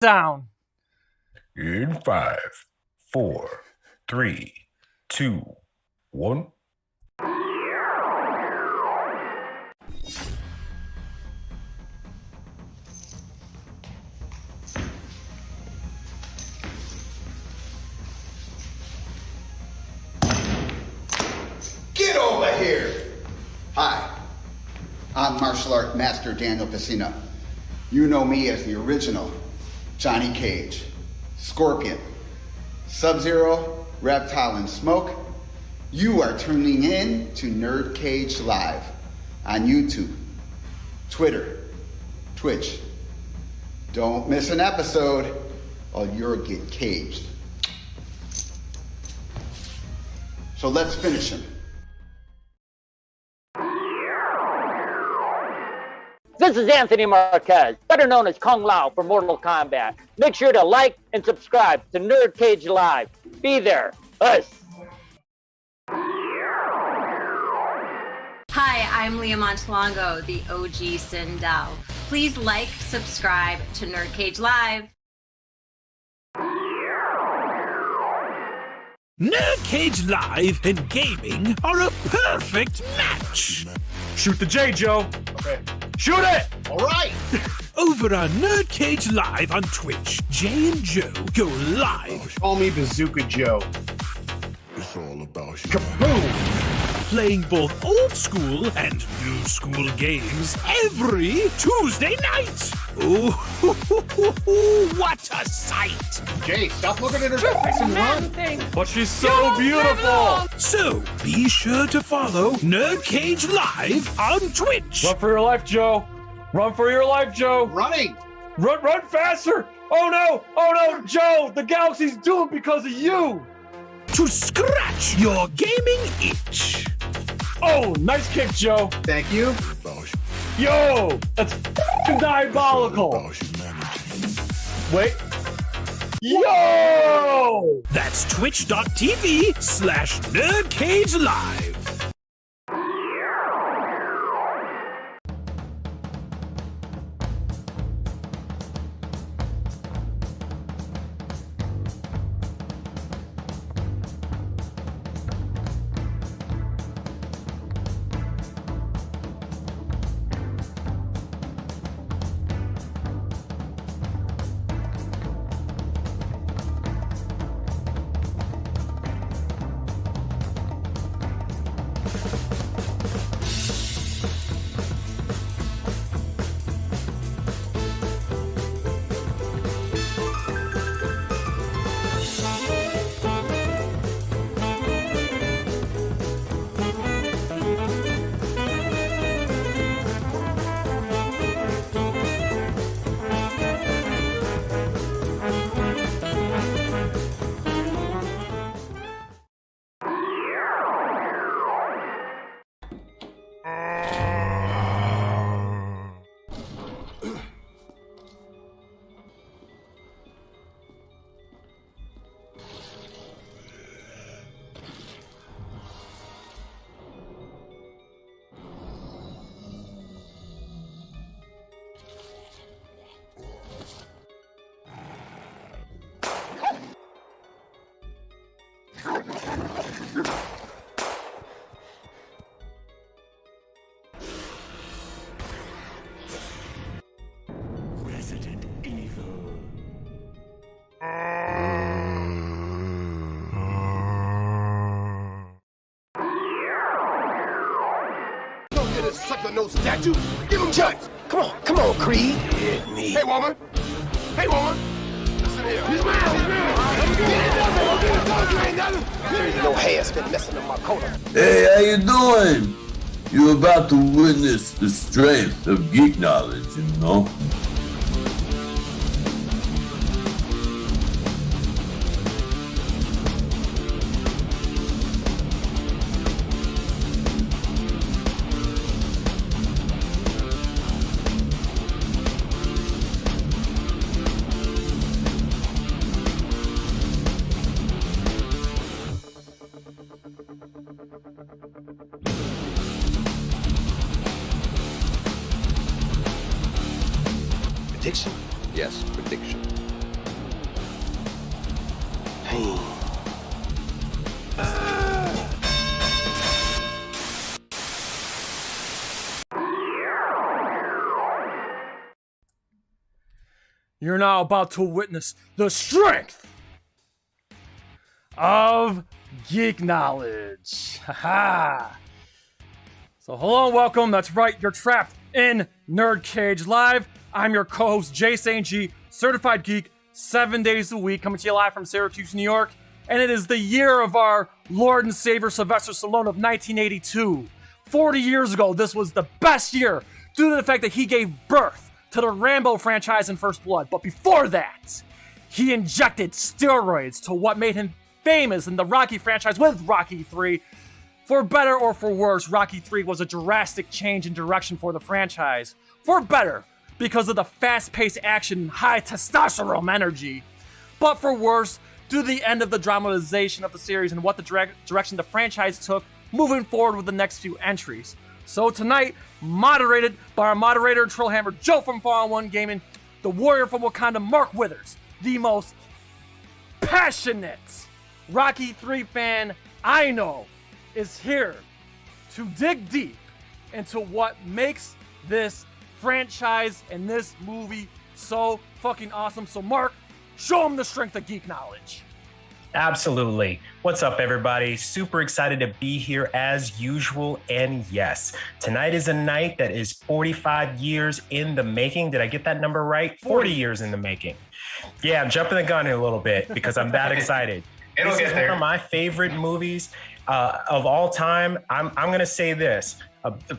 down. In 5, 4, 3, 2, 1. Get over here! Hi, I'm martial art master Daniel Pacino. You know me as the original Johnny Cage, Scorpion, Sub-Zero, Reptile, and Smoke. You are tuning in to NerdCage Live on YouTube, Twitter, Twitch. Don't miss an episode or you'll get caged. So let's finish him. This is Anthony Marquez, better known as Kung Lao for Mortal Kombat. Make sure to like and subscribe to NerdCage Live. Be there. Us. Hi, I'm Leah Montalongo, the OG Sindel. Please like, subscribe to NerdCage Live. NerdCage Live and gaming are a perfect match. Shoot the J, Joe. Okay. Shoot it! All right. Over on NerdCage Live on Twitch, Jay and Joe go live. Call me Bazooka Joe. It's all about you. Kaboom! Playing both old school and new school games every Tuesday night. Ooh, what a sight! Jay, stop looking at her face and run. But she's so beautiful. So be sure to follow NerdCage Live on Twitch. Run for your life, Joe. Run for your life, Joe. Running. Run faster. Oh no, Joe. The galaxy's doomed because of you. To scratch your gaming itch. Oh, nice kick, Joe. Thank you. Yo, that's diabolical. Wait. Yo! That's twitch.tv/NerdCage Live. Resident Evil. Don't get a sucker no statue. Give him chance. Come on, Creed. Hit me. Hey, woman. Listen here. He's mad. Your hair's been messing up my coat. Hey, how you doing? You're about to witness the strength of geek knowledge, you know? Prediction? Yes, prediction. pain. You're now about to witness the strength of geek knowledge. Haha. So hello and welcome. That's right, you're trapped in NerdCage Live. I'm your co-host Jay St. G, certified geek, 7 days a week, coming to you live from Syracuse, New York. And it is the year of our Lord and Savior Sylvester Stallone of 1982. 40 years ago, this was the best year due to the fact that he gave birth to the Rambo franchise in First Blood. But before that, he injected steroids to what made him famous in the Rocky franchise with Rocky 3. For better or for worse, Rocky 3 was a drastic change in direction for the franchise. For better, because of the fast-paced action and high testosterone energy. But for worse, due to the end of the dramatization of the series and what the direction the franchise took moving forward with the next few entries. So tonight, moderated by our moderator and trollhammer Joe from 4-on-1 Gaming, the warrior from Wakanda Mark Withers, the most passionate Rocky 3 fan I know, is here to dig deep into what makes this franchise and this movie so fucking awesome. So Mark, show him the strength of geek knowledge. Absolutely. What's up, everybody? Super excited to be here as usual. And yes, tonight is a night that is 45 years in the making. Did I get that number right? 40 years in the making. Yeah, I'm jumping the gun a little bit because I'm that excited. This is one of my favorite movies of all time. I'm going to say this.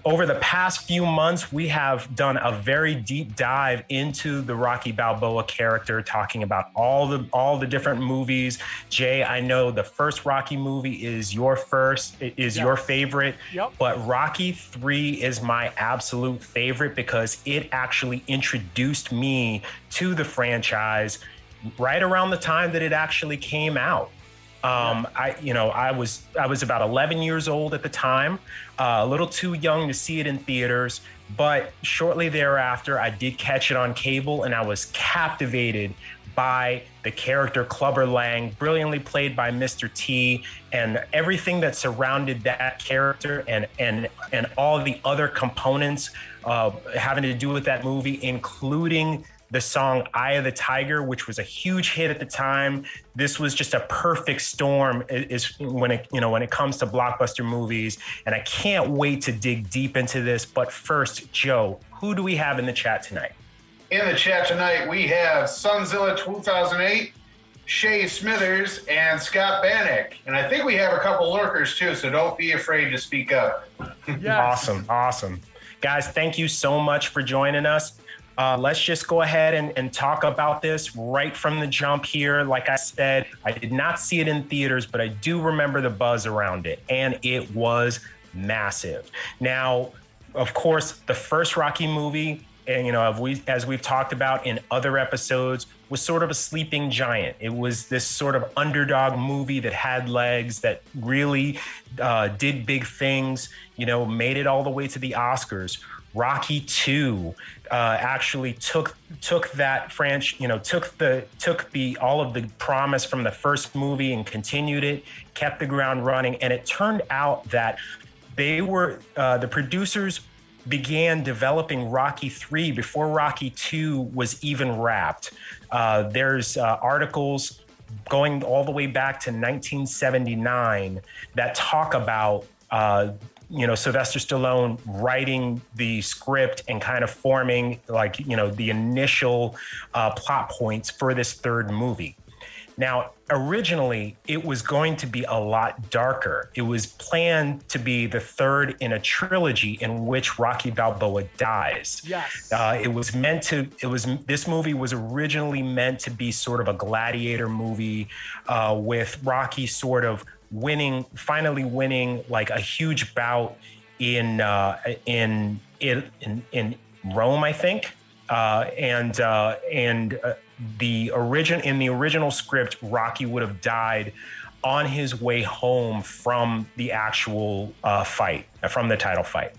Over the past few months, we have done a very deep dive into the Rocky Balboa character, talking about all the different movies. Jay, I know the first Rocky movie is your favorite, but Rocky 3 is my absolute favorite because it actually introduced me to the franchise right around the time that it actually came out. I was about 11 years old at the time, a little too young to see it in theaters, but shortly thereafter, I did catch it on cable, and I was captivated by the character Clubber Lang, brilliantly played by Mr. T, and everything that surrounded that character and all the other components having to do with that movie, including the song Eye of the Tiger, which was a huge hit at the time. This was just a perfect storm when it comes to blockbuster movies. And I can't wait to dig deep into this. But first, Joe, who do we have in the chat tonight? In the chat tonight, we have Sunzilla 2008, Shay Smithers, and Scott Bannock. And I think we have a couple lurkers too, so don't be afraid to speak up. Yes. Awesome. Guys, thank you so much for joining us. Let's just go ahead and talk about this right from the jump here. Like I said, I did not see it in theaters, but I do remember the buzz around it, and it was massive. Now, of course, the first Rocky movie, and as we've talked about in other episodes, was sort of a sleeping giant. It was this sort of underdog movie that had legs, that really did big things, made it all the way to the Oscars. Rocky 2 actually took that took all of the promise from the first movie and continued it, kept the ground running, and it turned out that the producers began developing Rocky 3 before Rocky 2 was even wrapped. There's articles going all the way back to 1979 that talk about Sylvester Stallone writing the script and kind of forming the initial plot points for this third movie. Now, originally, it was going to be a lot darker. It was planned to be the third in a trilogy in which Rocky Balboa dies. Yes. This movie was originally meant to be sort of a gladiator movie with Rocky sort of finally winning like a huge bout in Rome, I think, the original script, Rocky would have died on his way home from the actual fight, from the title fight.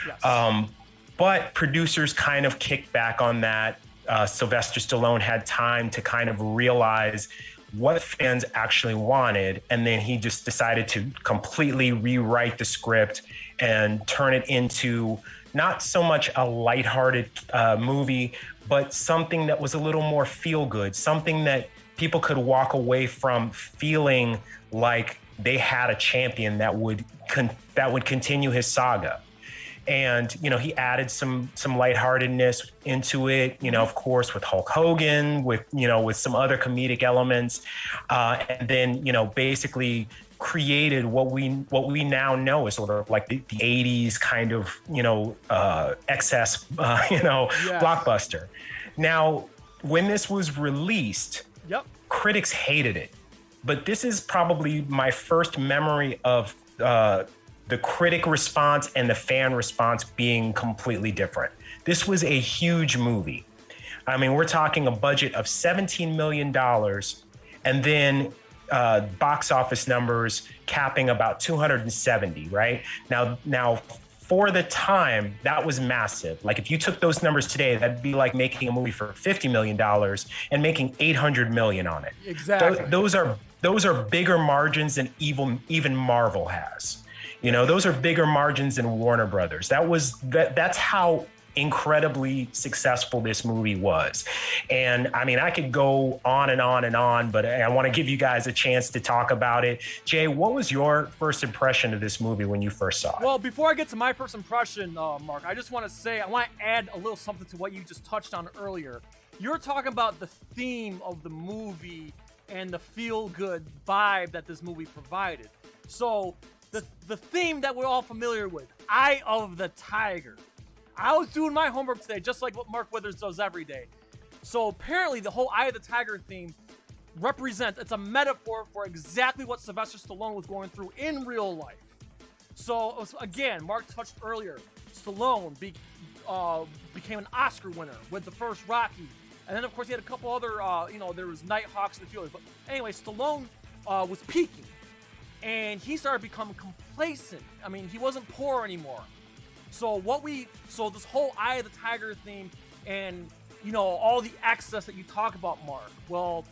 Yes. But producers kind of kicked back on that. Sylvester Stallone had time to kind of realize what fans actually wanted. And then he just decided to completely rewrite the script and turn it into not so much a lighthearted movie, but something that was a little more feel good, something that people could walk away from feeling like they had a champion that would continue his saga. And, you know, he added some lightheartedness into it, you know, of course, with Hulk Hogan, with some other comedic elements. And then, you know, basically created what we now know as sort of like the 80s kind of, you know, excess, blockbuster. Now, when this was released, critics hated it. But this is probably my first memory of the critic response and the fan response being completely different. This was a huge movie. I mean, we're talking a budget of $17 million and then box office numbers capping about 270, right? Now, for the time, that was massive. Like if you took those numbers today, that'd be like making a movie for $50 million and making $800 million on it. Exactly. Those are bigger margins than even Marvel has. You know, those are bigger margins than Warner Brothers. That's how incredibly successful this movie was. And I mean, I could go on and on and on, but I want to give you guys a chance to talk about it. Jay, what was your first impression of this movie when you first saw it? Well, before I get to my first impression, Mark, I just want to say, I want to add a little something to what you just touched on earlier. You're talking about the theme of the movie and the feel-good vibe that this movie provided. So the theme that we're all familiar with, Eye of the Tiger. I was doing my homework today, just like what Mark Withers does every day. So apparently the whole Eye of the Tiger theme it's a metaphor for exactly what Sylvester Stallone was going through in real life. So again, Mark touched earlier, Stallone became an Oscar winner with the first Rocky. And then of course he had a couple other, there was Nighthawks and a few others. But anyway, Stallone was peaking. And he started becoming complacent. I mean, he wasn't poor anymore. So this whole Eye of the Tiger theme and, you know, all the excess that you talk about, Mark, well,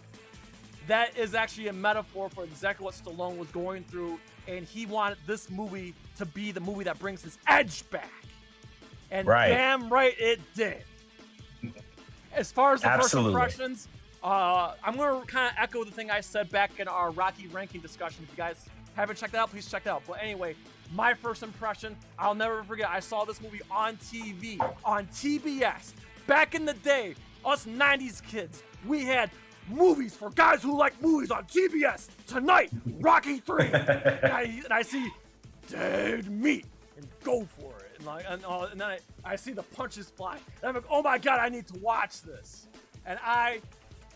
that is actually a metaphor for exactly what Stallone was going through. And he wanted this movie to be the movie that brings his edge back. And damn right it did. As far as the first impressions, I'm going to kind of echo the thing I said back in our Rocky ranking discussion. If you guys haven't checked it out, please check it out. But anyway, my first impression, I'll never forget. I saw this movie on TV, on TBS. Back in the day, us 90s kids, we had movies for guys who like movies on TBS. Tonight, Rocky 3. and I see dead meat and go for it. And then I see the punches fly. And I'm like, oh my God, I need to watch this. And I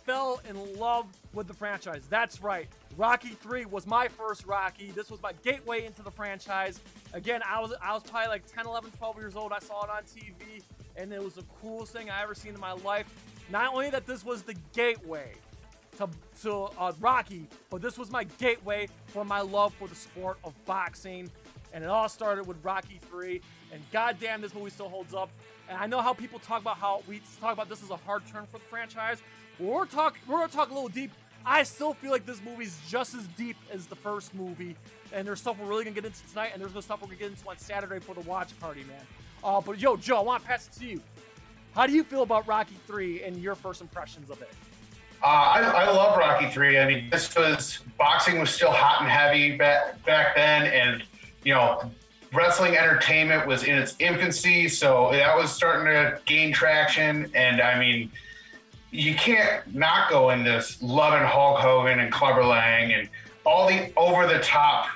fell in love with the franchise. That's right. Rocky 3 was my first Rocky. This was my gateway into the franchise. Again, I was probably like 10, 11, 12 years old. I saw it on TV, and it was the coolest thing I ever seen in my life. Not only that this was the gateway to Rocky, but this was my gateway for my love for the sport of boxing. And it all started with Rocky 3. And goddamn, this movie still holds up. And I know how people talk about how we talk about this as a hard turn for the franchise. We're gonna talk a little deep. I still feel like this movie's just as deep as the first movie, and there's stuff we're really gonna get into tonight, and there's no stuff we're gonna get into on Saturday for the watch party, man. But yo, Joe, I want to pass it to you. How do you feel about Rocky 3 and your first impressions of it? I love Rocky 3. I mean, boxing was still hot and heavy back then, and you know, wrestling entertainment was in its infancy, so that was starting to gain traction. And I mean, you can't not go in this loving Hulk Hogan and Clubber Lang and all the over-the-top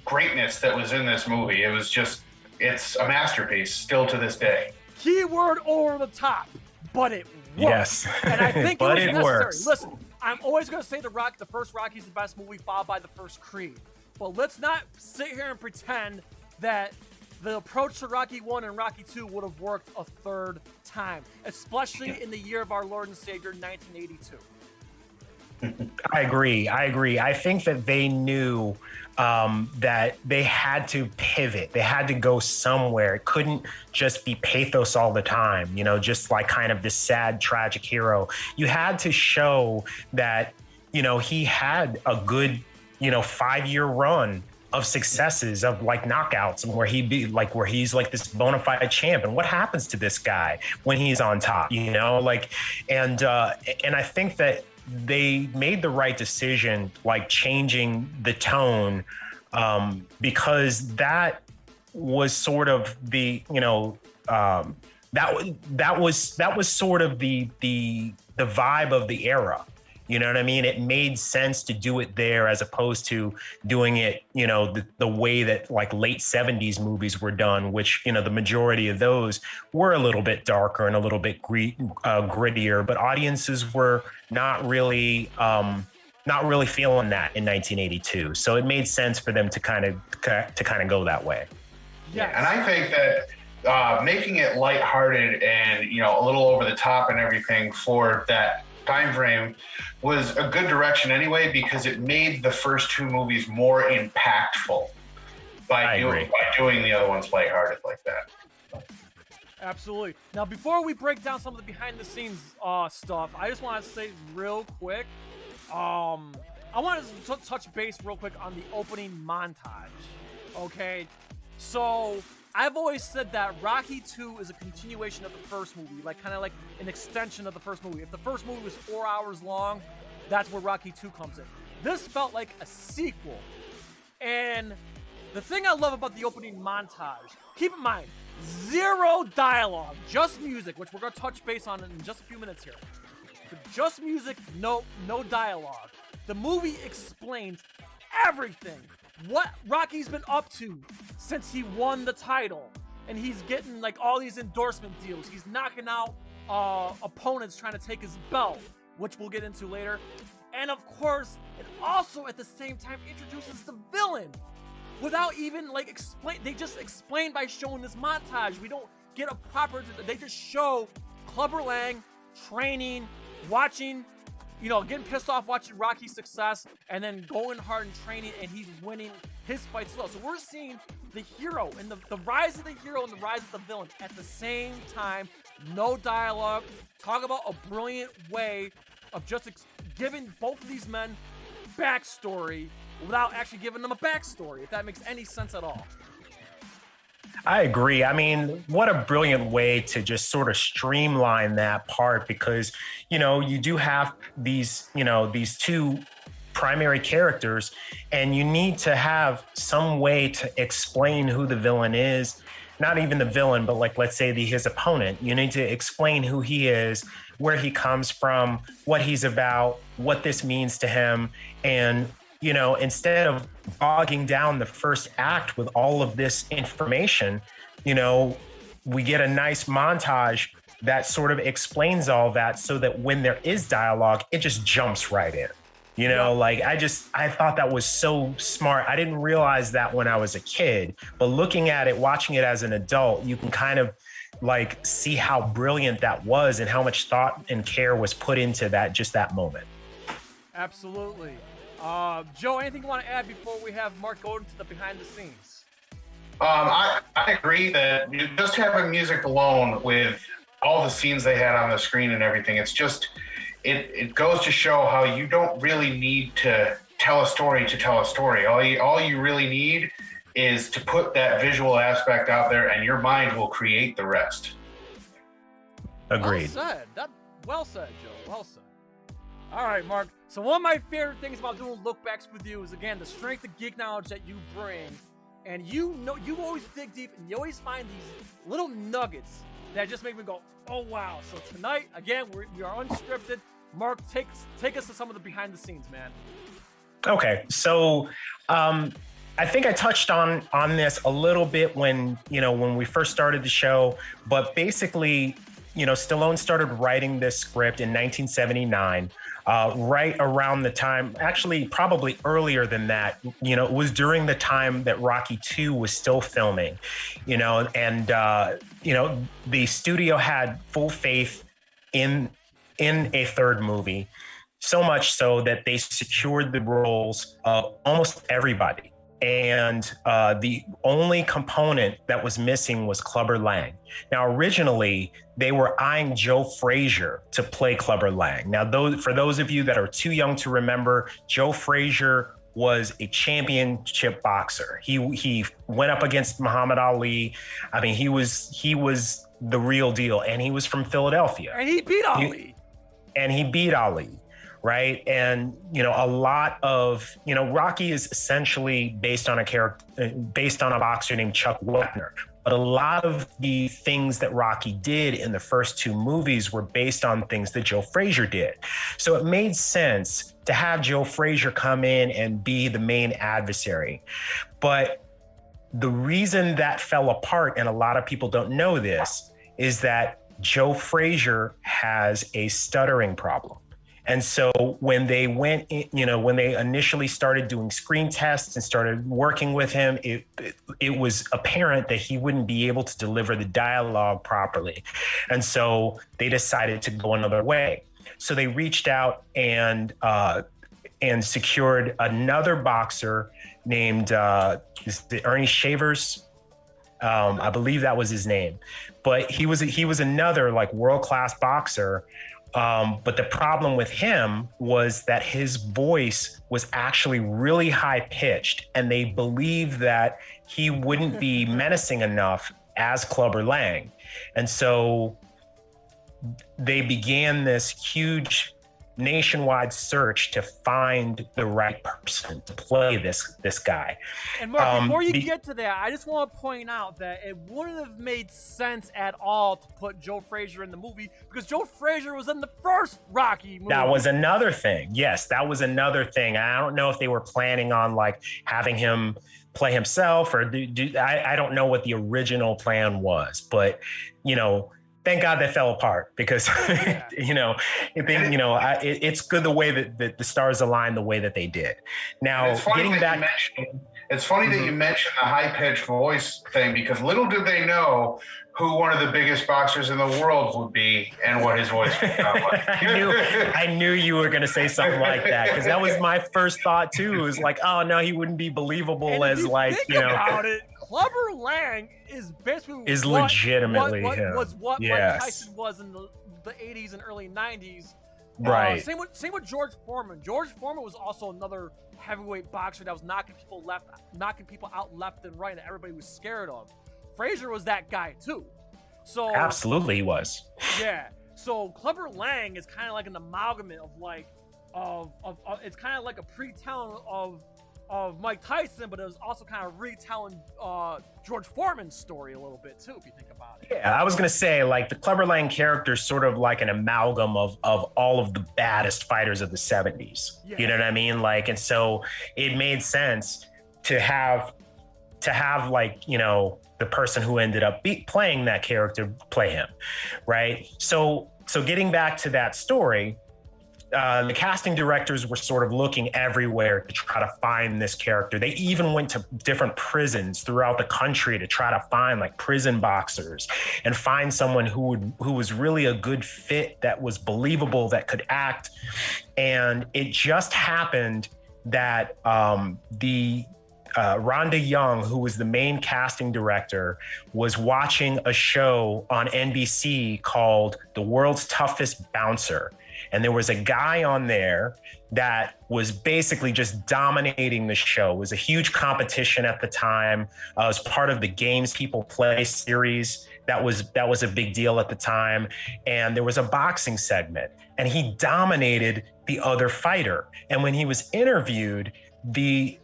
greatness that was in this movie. It's a masterpiece still to this day. Keyword over the top, but it works. Yes. And I think but it was it necessary. works. Listen, I'm always going to say the first Rocky's the best movie, followed by the first Creed. But let's not sit here and pretend that the approach to Rocky 1 and Rocky 2 would have worked a third time, especially in the year of our Lord and Savior, 1982. I agree. I think that they knew that they had to pivot. They had to go somewhere. It couldn't just be pathos all the time, you know, just like kind of this sad, tragic hero. You had to show that he had a good, 5-year run of successes, of like knockouts, and where he's like this bona fide champ. And what happens to this guy when he's on top, and I think that they made the right decision, like changing the tone, because that was sort of the, that was sort of the vibe of the era. You know what I mean? It made sense to do it there as opposed to doing it, the way that like late 70s movies were done, which, the majority of those were a little bit darker and a little bit grittier, but audiences were not really feeling that in 1982. So it made sense for them to kind of go that way. Yeah, and I think that making it lighthearted and, a little over the top and everything for that time frame was a good direction anyway, because it made the first two movies more impactful by doing the other ones lighthearted like that. Absolutely. Now, before we break down some of the behind the scenes stuff, I just want to say real quick, I want to touch base real quick on the opening montage. Okay, so I've always said that Rocky 2 is a continuation of the first movie, kind of like an extension of the first movie. If the first movie was 4 hours long, that's where Rocky 2 comes in. This felt like a sequel. And the thing I love about the opening montage, keep in mind, 0 dialogue, just music, which we're going to touch base on in just a few minutes here. But just music, no dialogue. The movie explains everything. What Rocky's been up to since he won the title, and he's getting all these endorsement deals. He's knocking out opponents trying to take his belt, which we'll get into later. And of course, it also at the same time introduces the villain without even explain. They just explain by showing this montage. We don't get a proper. They just show Clubber Lang training, watching. Getting pissed off watching Rocky's success, and then going hard and training, and he's winning his fights well. So we're seeing the hero and the rise of the hero and the rise of the villain at the same time. No dialogue. Talk about a brilliant way of just giving both of these men backstory without actually giving them a backstory, if that makes any sense at all. I agree. I mean, what a brilliant way to just sort of streamline that part, because, you do have these two primary characters, and you need to have some way to explain who the villain is. Not even the villain, but let's say his opponent. You need to explain who he is, where he comes from, what he's about, what this means to him. And instead of bogging down the first act with all of this information, we get a nice montage that sort of explains all that, so that when there is dialogue, it just jumps right in. I thought that was so smart. I didn't realize that when I was a kid, but looking at it, watching it as an adult, you can kind of see how brilliant that was and how much thought and care was put into that moment. Absolutely. Joe, anything you want to add before we have Mark go into the behind the scenes? I agree that just having music alone with all the scenes they had on the screen and everything, it's just, it goes to show how you don't really need to tell a story to tell a story. All you really need is to put that visual aspect out there, and your mind will create the rest. Agreed. Well said, Joe. Well said. All right, Mark. So one of my favorite things about doing lookbacks with you is, again, the strength of geek knowledge that you bring. And you always dig deep, and you always find these little nuggets that just make me go, oh, wow. So tonight, again, we are unscripted. Mark, take us to some of the behind the scenes, man. Okay. So I think I touched on this a little bit when we first started the show, but basically, Stallone started writing this script in 1979. Right around the time, actually probably earlier than that, it was during the time that Rocky 2 was still filming, and the studio had full faith in a third movie, so much so that they secured the roles of almost everybody. And the only component that was missing was Clubber Lang. Now, originally, they were eyeing Joe Frazier to play Clubber Lang. Now, for those of you that are too young to remember, Joe Frazier was a championship boxer. He went up against Muhammad Ali. I mean, he was the real deal, and he was from Philadelphia. And he beat Ali. He beat Ali. Right. And, a lot of, Rocky is essentially based on a boxer named Chuck Wepner. But a lot of the things that Rocky did in the first two movies were based on things that Joe Frazier did. So it made sense to have Joe Frazier come in and be the main adversary. But the reason that fell apart, and a lot of people don't know this, is that Joe Frazier has a stuttering problem. And so when they when they initially started doing screen tests and started working with him, it was apparent that he wouldn't be able to deliver the dialogue properly. And so they decided to go another way. So they reached out and secured another boxer named Ernie Shavers. I believe that was his name. But he was another like world-class boxer. But the problem with him was that his voice was actually really high pitched, and they believed that he wouldn't be menacing enough as Clubber Lang. And so they began this huge nationwide search to find the right person to play this guy. And Mark, before you get to that, I just want to point out that it wouldn't have made sense at all to put Joe Frazier in the movie because Joe Frazier was in the first Rocky movie. That was another thing. Yes, that was another thing. I don't know if they were planning on like having him play himself or I don't know what the original plan was, but thank God they fell apart because, it's good the way that the stars aligned the way that they did. Now, getting back. It's funny that you mentioned the high-pitched voice thing because little did they know who one of the biggest boxers in the world would be and what his voice would sound like. I knew you were going to say something like that because that was my first thought too. It was like, oh no, he wouldn't be believable as like, about it, Clubber Lang is basically legitimately him. Was what Mike Tyson was in the 80s and early 90s. Right. Same with George Foreman. George Foreman was also another heavyweight boxer that was knocking people out left and right that everybody was scared of. Frazier was that guy too. So absolutely he was. Yeah. So Clubber Lang is kind of like an amalgamate of it's kind of like a pre-telling of Mike Tyson, but it was also kind of retelling George Foreman's story a little bit too, if you think about it. Yeah, I was gonna say like the Clubber Lang character is sort of like an amalgam of all of the baddest fighters of the 70s. Yeah. You know what I mean? Like, and so it made sense to have like, the person who ended up playing that character play him, right? So getting back to that story, the casting directors were sort of looking everywhere to try to find this character. They even went to different prisons throughout the country to try to find like prison boxers and find someone who was really a good fit, that was believable, that could act. And it just happened that Rhonda Young, who was the main casting director, was watching a show on NBC called The World's Toughest Bouncer. And there was a guy on there that was basically just dominating the show. It was a huge competition at the time. It was part of the Games People Play series. That was a big deal at the time. And there was a boxing segment, and he dominated the other fighter. And when he was interviewed, the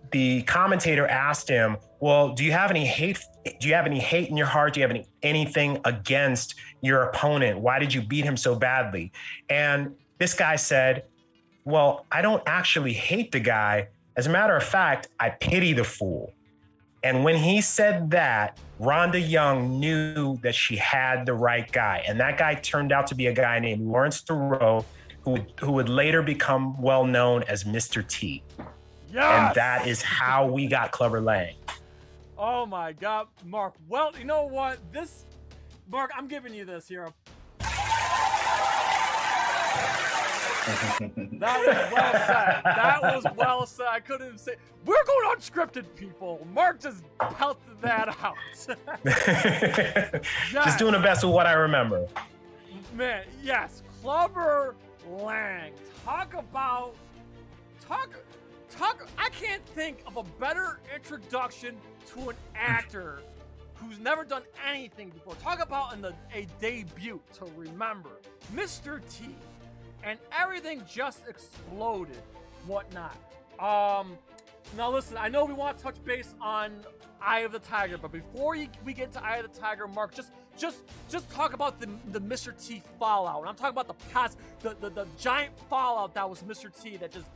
commentator asked him, well, do you have any hate in your heart? Do you have anything against your opponent? Why did you beat him so badly? And this guy said, well, I don't actually hate the guy. As a matter of fact, I pity the fool. And when he said that, Rhonda Young knew that she had the right guy. And that guy turned out to be a guy named Lawrence Thoreau, who would later become well known as Mr. T. Yes! And that is how we got Clubber Lang. Oh my God, Mark. Well, you know what? Mark, I'm giving you this here. That was well said. That was well said. I couldn't even say. We're going unscripted, people. Mark just pelted that out. Just doing the best with what I remember. Man, yes. Clubber Lang. Talk. I can't think of a better introduction to an actor who's never done anything before. Talk about a debut to remember. Mr. T. And everything just exploded, whatnot. Now listen, I know we want to touch base on Eye of the Tiger, but before we get to Eye of the Tiger, Mark, just talk about the Mr. T fallout. And I'm talking about the giant fallout that was Mr. T that just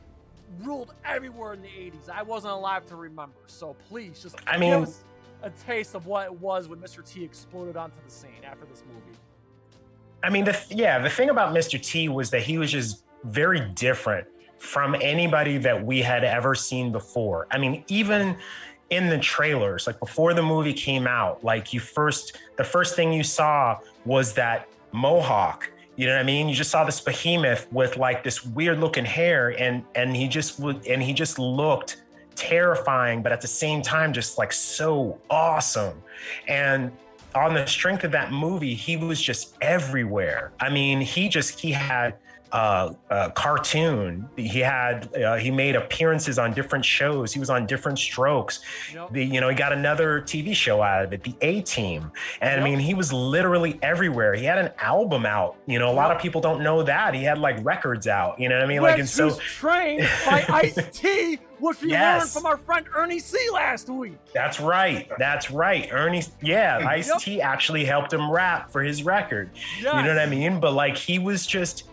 ruled everywhere in the 80s. I wasn't alive to remember, so please just give us a taste of what it was when Mr. T exploded onto the scene after this movie. I mean, the thing about Mr. T was that he was just very different from anybody that we had ever seen before. I mean, even in the trailers, like before the movie came out, like the first thing you saw was that mohawk. You know what I mean? You just saw this behemoth with like this weird looking hair, and he just looked terrifying, but at the same time, just like so awesome. And on the strength of that movie, he was just everywhere. I mean, he had a cartoon. He made appearances on different shows. He was on Different Strokes. Yep. He got another TV show out of it, The A-Team. And yep. I mean, he was literally everywhere. He had an album out. A lot of people don't know that. He had like records out. You know what I mean? Which was trained by Ice-T, which we learned from our friend Ernie C last week. That's right. Ernie, Ice-T actually helped him rap for his record. Yes. You know what I mean? But like, he was just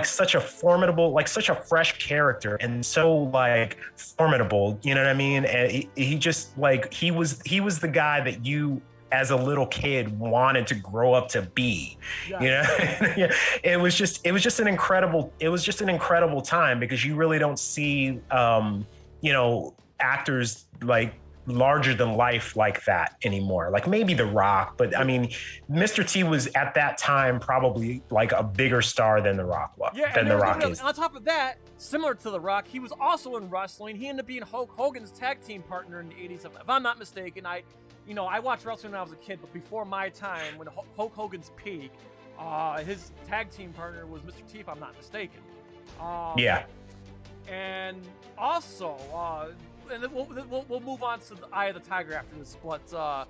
such a formidable, like such a fresh character, and so like formidable, you know what I mean? And he just like, he was the guy that you as a little kid wanted to grow up to be, you know? It was just an incredible time, because you really don't see, actors like larger than life like that anymore. Like maybe The Rock, but I mean, Mr. T was at that time probably like a bigger star than The Rock was. Yeah, than The Rock is. On top of that, similar to The Rock, he was also in wrestling. He ended up being Hulk Hogan's tag team partner in the 80s. If I'm not mistaken, I watched wrestling when I was a kid, but before my time, when Hulk Hogan's peak, his tag team partner was Mr. T, if I'm not mistaken. And also, and then we'll move on to the Eye of the Tiger after this. But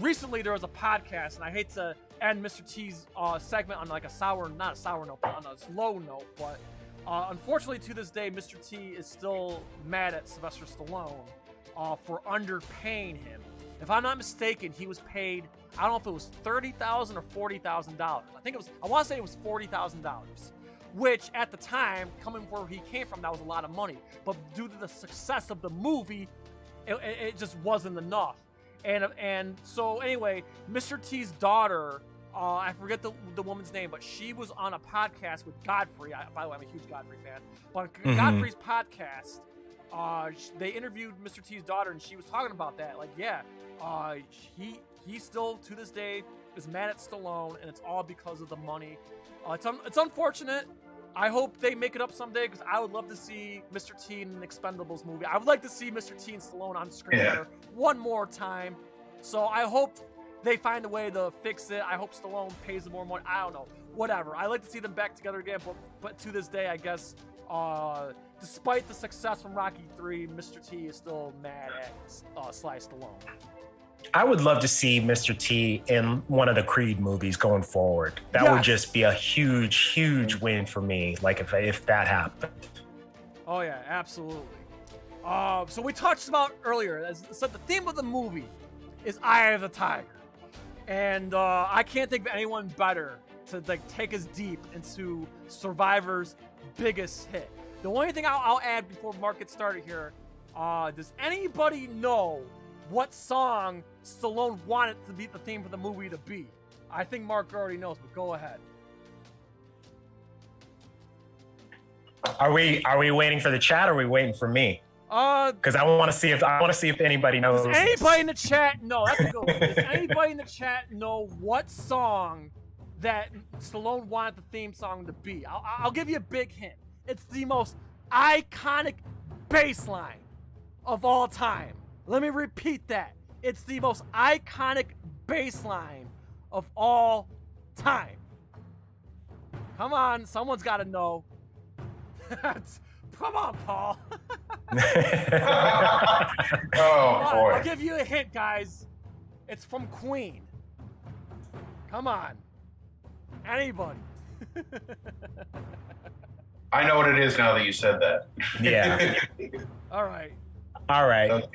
recently there was a podcast, and I hate to end Mr. T's segment on like not a sour note, but on a slow note. But unfortunately, to this day, Mr. T is still mad at Sylvester Stallone for underpaying him. If I'm not mistaken, he was paid, I don't know if it was $30,000 or $40,000. I want to say it was $40,000. Which at the time, coming from where he came from, that was a lot of money. But due to the success of the movie, it just wasn't enough. And so anyway, Mr. T's daughter, I forget the woman's name, but she was on a podcast with Godfrey. By the way, I'm a huge Godfrey fan. But on Godfrey's podcast, they interviewed Mr. T's daughter, and she was talking about that. Like, he still, to this day, is mad at Stallone, and it's all because of the money. It's unfortunate. I hope they make it up someday, because I would love to see Mr. T in an Expendables movie. I would like to see Mr. T and Stallone on screen together one more time. So I hope they find a way to fix it. I hope Stallone pays them more money. I don't know. Whatever. I like to see them back together again, but to this day, I guess, despite the success from Rocky 3, Mr. T is still mad at Sly Stallone. I would love to see Mr. T in one of the Creed movies going forward. That would just be a huge, huge win for me, like if that happened. Oh, yeah, absolutely. So we touched about earlier, so the theme of the movie is Eye of the Tiger. And I can't think of anyone better to like take us deep into Survivor's biggest hit. The only thing I'll add before Mark gets started here, does anybody know what song Stallone wanted to be the theme for the movie to be? I think Mark already knows, but go ahead. Are we waiting for the chat, or are we waiting for me? Because I want to see if anybody knows. Does anybody in the chat know? That's a good one. Does anybody in the chat know what song that Stallone wanted the theme song to be. I'll give you a big hint. It's the most iconic bass line of all time. Let me repeat that. It's the most iconic bass line of all time. Come on, someone's got to know. Come on, Paul. Oh, boy. I'll give you a hint, guys. It's from Queen. Come on. Anybody. I know what it is now that you said that. Yeah. All right.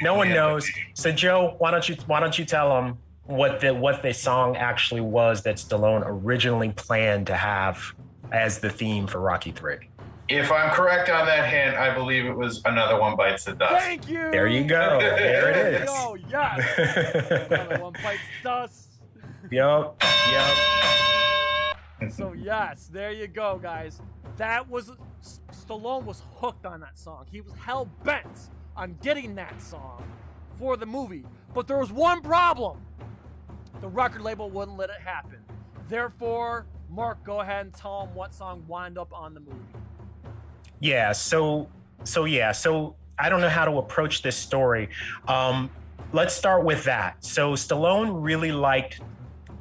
No one knows. So Joe, why don't you tell them what the song actually was that Stallone originally planned to have as the theme for Rocky III? If I'm correct on that hint, I believe it was Another One Bites the Dust. Thank you. There you go. There it is. Oh, yes. Another One Bites Dust. Yep. So, yes, there you go, guys. Stallone was hooked on that song. He was hell-bent on getting that song for the movie. But there was one problem. The record label wouldn't let it happen. Therefore, Mark, go ahead and tell them what song wound up on the movie. Yeah, so I don't know how to approach this story. Let's start with that. So Stallone really liked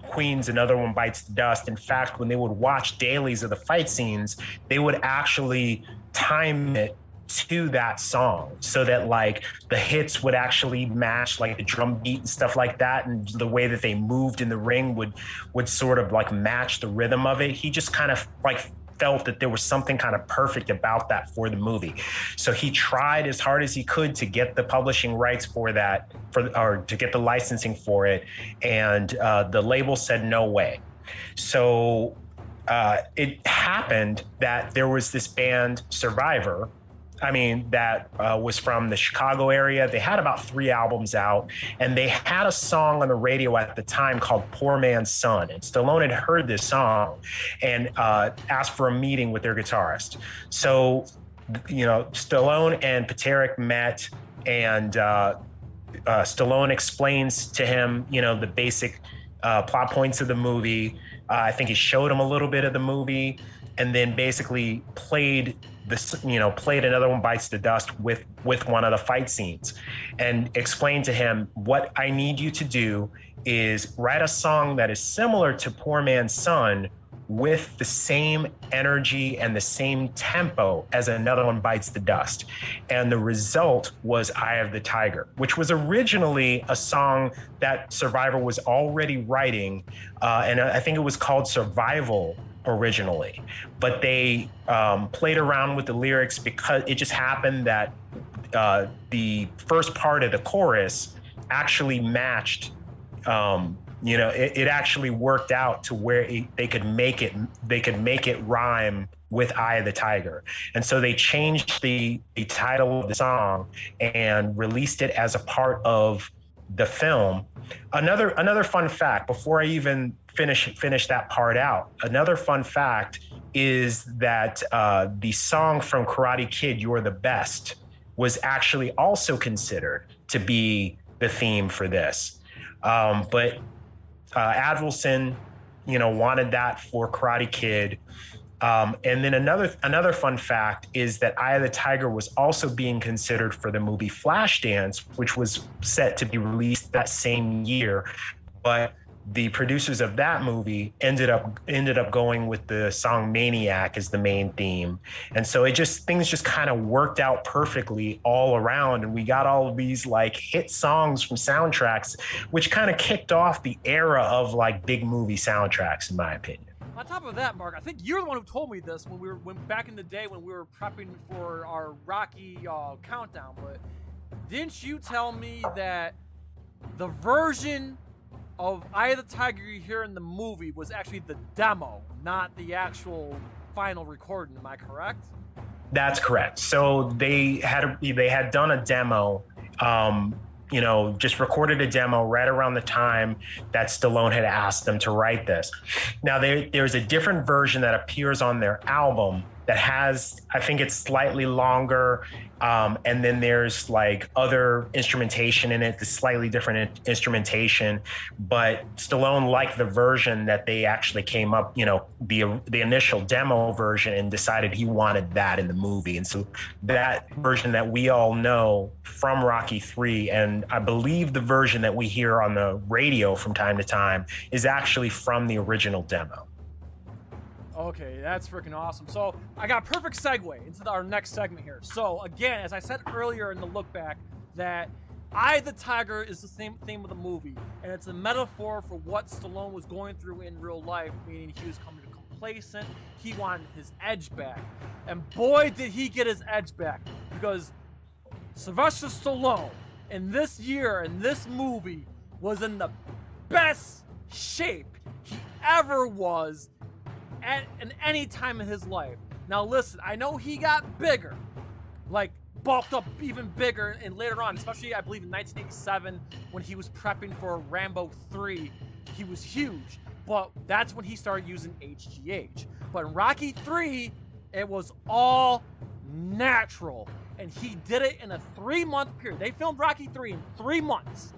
Queen's Another One Bites the Dust. In fact, when they would watch dailies of the fight scenes, they would actually time it to that song so that like the hits would actually match like the drum beat and stuff like that, and the way that they moved in the ring would sort of like match the rhythm of it. He just kind of like felt that there was something kind of perfect about that for the movie. So he tried as hard as he could to get the publishing rights for that, or to get the licensing for it. And the label said, no way. So it happened that there was this band, Survivor, that was from the Chicago area. They had about 3 albums out, and they had a song on the radio at the time called Poor Man's Son. And Stallone had heard this song and asked for a meeting with their guitarist. So, Stallone and Paterick met, and Stallone explains to him, the basic plot points of the movie. I think he showed him a little bit of the movie, and then basically played Another One Bites the Dust with one of the fight scenes, and explained to him, what I need you to do is write a song that is similar to Poor Man's Son with the same energy and the same tempo as Another One Bites the Dust. And the result was Eye of the Tiger, which was originally a song that Survivor was already writing. And I think it was called Survival originally, but they played around with the lyrics because it just happened that the first part of the chorus actually matched. It actually worked out to where they could make it rhyme with Eye of the Tiger. And so they changed the title of the song and released it as a part of the film. Another fun fact, before I even finish that part out, another fun fact is that the song from Karate Kid, You're the Best, was actually also considered to be the theme for this. But Advilson, wanted that for Karate Kid. And then another fun fact is that Eye of the Tiger was also being considered for the movie Flashdance, which was set to be released that same year. But the producers of that movie ended up going with the song Maniac as the main theme. And so things just kind of worked out perfectly all around. And we got all of these like hit songs from soundtracks, which kind of kicked off the era of like big movie soundtracks, in my opinion. On top of that, Mark, I think you're the one who told me this when back in the day when we were prepping for our Rocky countdown. But didn't you tell me that the version of Eye of the Tiger you hear in the movie was actually the demo, not the actual final recording? Am I correct? That's correct. So they had done a demo. Just recorded a demo right around the time that Stallone had asked them to write this. Now, there's a different version that appears on their album that has, I think it's slightly longer. And then there's like other instrumentation in it, the slightly different instrumentation. But Stallone liked the version that they actually came up, the initial demo version, and decided he wanted that in the movie. And so that version that we all know from Rocky III, and I believe the version that we hear on the radio from time to time, is actually from the original demo. Okay, that's freaking awesome. So I got a perfect segue into our next segment here. So again, as I said earlier in the look back, that Eye the Tiger is the same theme of the movie, and it's a metaphor for what Stallone was going through in real life, meaning he was coming complacent, he wanted his edge back. And boy, did he get his edge back, because Sylvester Stallone in this year, in this movie, was in the best shape he ever was in any time in his life. Now listen, I know he got bigger, like bulked up even bigger, and later on, especially I believe in 1987 when he was prepping for Rambo 3, he was huge, but that's when he started using HGH. But in Rocky 3, it was all natural, and he did it in a 3-month period. They filmed Rocky 3 in 3 months.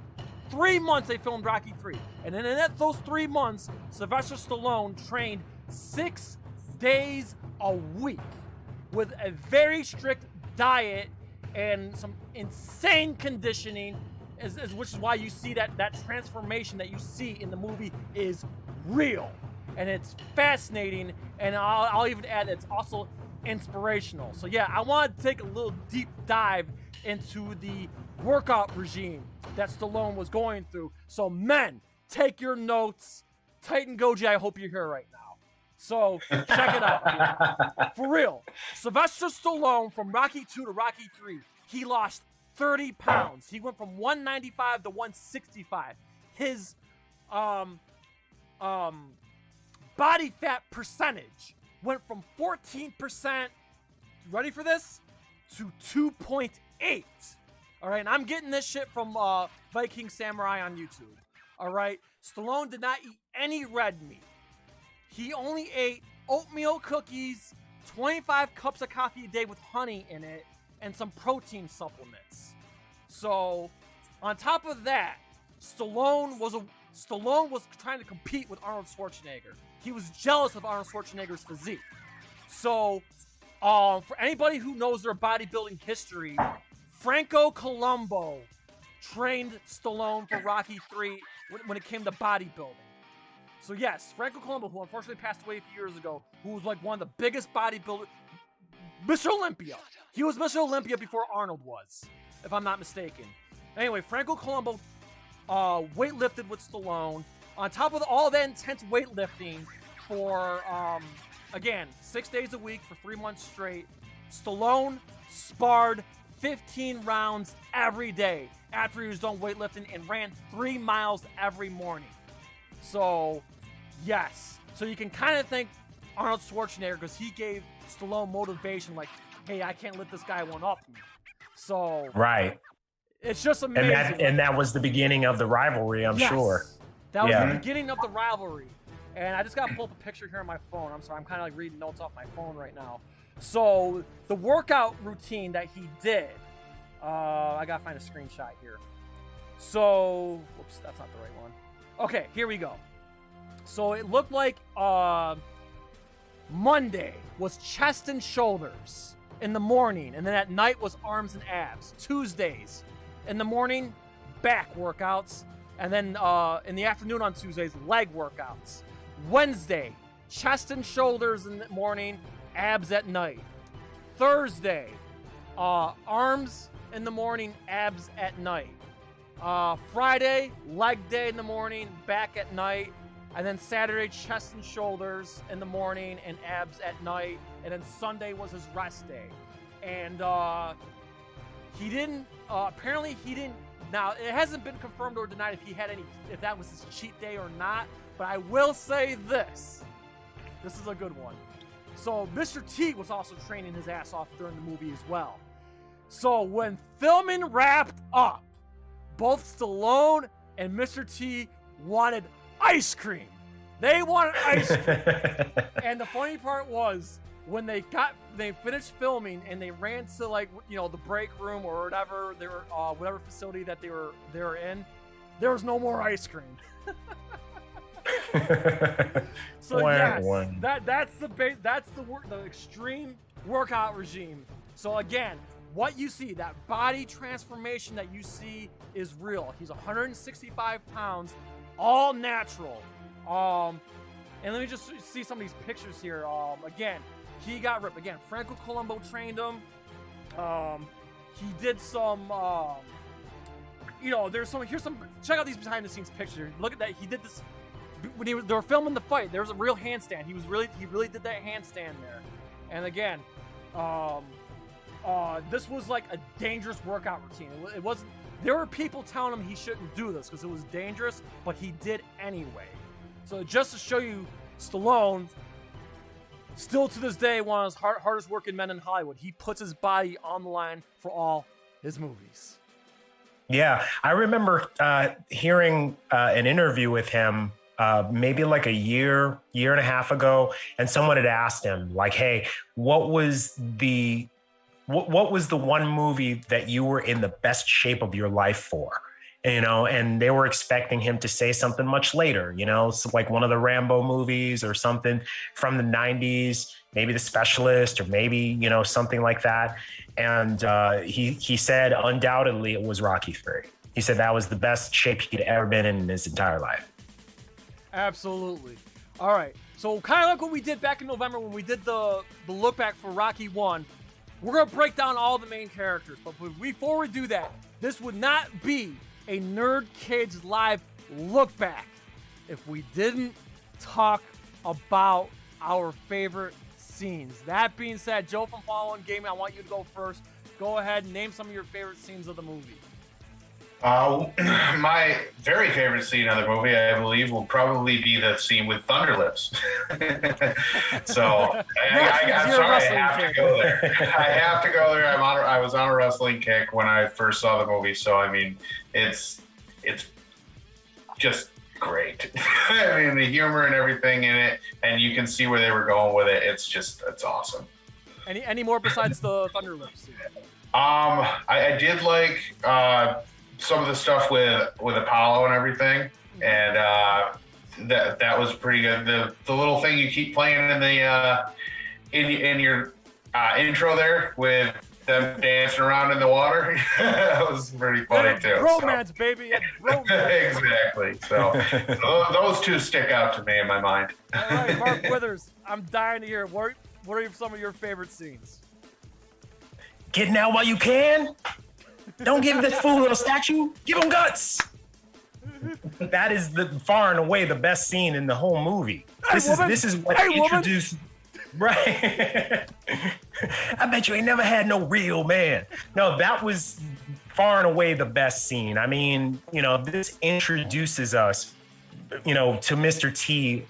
3 months they filmed Rocky 3. And then in those 3 months, Sylvester Stallone trained 6 days a week with a very strict diet and some insane conditioning, which is why you see that transformation that you see in the movie is real. And it's fascinating, and I'll even add it's also inspirational. So yeah, I want to take a little deep dive into the workout regime that Stallone was going through. So men, take your notes. Titan Goji, I hope you're here right now. So check it out. For real, Sylvester Stallone from Rocky 2 to Rocky 3, he lost 30 pounds. He went from 195 to 165. His body fat percentage went from 14%, ready for this, to 2.8. All right, and I'm getting this shit from Viking Samurai on YouTube. All right, Stallone did not eat any red meat. He only ate oatmeal cookies, 25 cups of coffee a day with honey in it, and some protein supplements. So, on top of that, Stallone was trying to compete with Arnold Schwarzenegger. He was jealous of Arnold Schwarzenegger's physique. So, for anybody who knows their bodybuilding history, Franco Columbu trained Stallone for Rocky 3 when it came to bodybuilding. So yes, Franco Columbu, who unfortunately passed away a few years ago, who was like one of the biggest bodybuilders, Mr. Olympia. He was Mr. Olympia before Arnold was, if I'm not mistaken. Anyway, Franco Columbu weightlifted with Stallone. On top of all that intense weightlifting for, again, 6 days a week for 3 months straight, Stallone sparred 15 rounds every day after he was done weightlifting and ran 3 miles every morning. So, yes. So you can kind of thank Arnold Schwarzenegger because he gave Stallone motivation, like, hey, I can't let this guy one up me. So, right. It's just amazing. And that was the beginning of the rivalry, I'm sure. That was the beginning of the rivalry. And I just got to pull up a picture here on my phone. I'm sorry, I'm kind of like reading notes off my phone right now. So, the workout routine that he did, I got to find a screenshot here. So, whoops, that's not the right one. Okay, here we go. So it looked like Monday was chest and shoulders in the morning, and then at night was arms and abs. Tuesdays in the morning, back workouts, and then in the afternoon on Tuesdays, leg workouts. Wednesday, chest and shoulders in the morning, abs at night. Thursday, arms in the morning, abs at night. Friday, leg day in the morning, back at night. And then Saturday, chest and shoulders in the morning and abs at night. And then Sunday was his rest day. And he didn't, apparently he didn't, now it hasn't been confirmed or denied if that was his cheat day or not. But I will say this. This is a good one. So Mr. T was also training his ass off during the movie as well. So when filming wrapped up, both Stallone and Mr. T wanted ice cream. They wanted ice cream. And the funny part was, when they finished filming and they ran to like the break room or whatever they were whatever facility that they were in, there was no more ice cream. So yes, that's the extreme workout regime. So again, what you see, that body transformation that you see is real. He's 165 pounds, all natural. And let me just see some of these pictures here. Again, he got ripped. Again, Franco Columbo trained him. He did some, here's some, check out these behind the scenes pictures. Look at that. He did this when they were filming the fight. There was a real handstand. He really did that handstand there. And again, this was like a dangerous workout routine. It wasn't, there were people telling him he shouldn't do this because it was dangerous, but he did anyway. So just to show you, Stallone, still to this day, one of the hardest working men in Hollywood. He puts his body on the line for all his movies. Yeah, I remember hearing an interview with him maybe like a year and a half ago, and someone had asked him, like, hey, what was the one movie that you were in the best shape of your life for? And they were expecting him to say something much later, so like one of the Rambo movies or something from the 90s, maybe The Specialist, or maybe, something like that. And he said, undoubtedly, it was Rocky III. He said that was the best shape he'd ever been in his entire life. Absolutely. All right. So kind of like what we did back in November when we did the look back for Rocky 1, we're going to break down all the main characters. But before we do that, this would not be a NerdCage Live look back if we didn't talk about our favorite scenes. That being said, Joe from Follow On Gaming, I want you to go first. Go ahead and name some of your favorite scenes of the movie. My very favorite scene of the movie, I believe, will probably be the scene with Thunderlips. So I'm sorry, I have to go there. I have to go there. I was on a wrestling kick when I first saw the movie, so I mean, it's just great. I mean, the humor and everything in it, and you can see where they were going with it. It's awesome. Any more besides the Thunderlips scene? I did like some of the stuff with Apollo and everything, and that was pretty good. The little thing you keep playing in the in your intro there with them dancing around in the water, that was pretty funny too. Romance, baby, romance. Exactly. So those two stick out to me in my mind. All right, Mark Withers, I'm dying to hear what are some of your favorite scenes? Getting out while you can. Don't give this fool a little statue. Give him guts. That is far and away the best scene in the whole movie. This is what introduced. Right. I bet you ain't never had no real man. No, that was far and away the best scene. I mean, this introduces us, to Mr. T,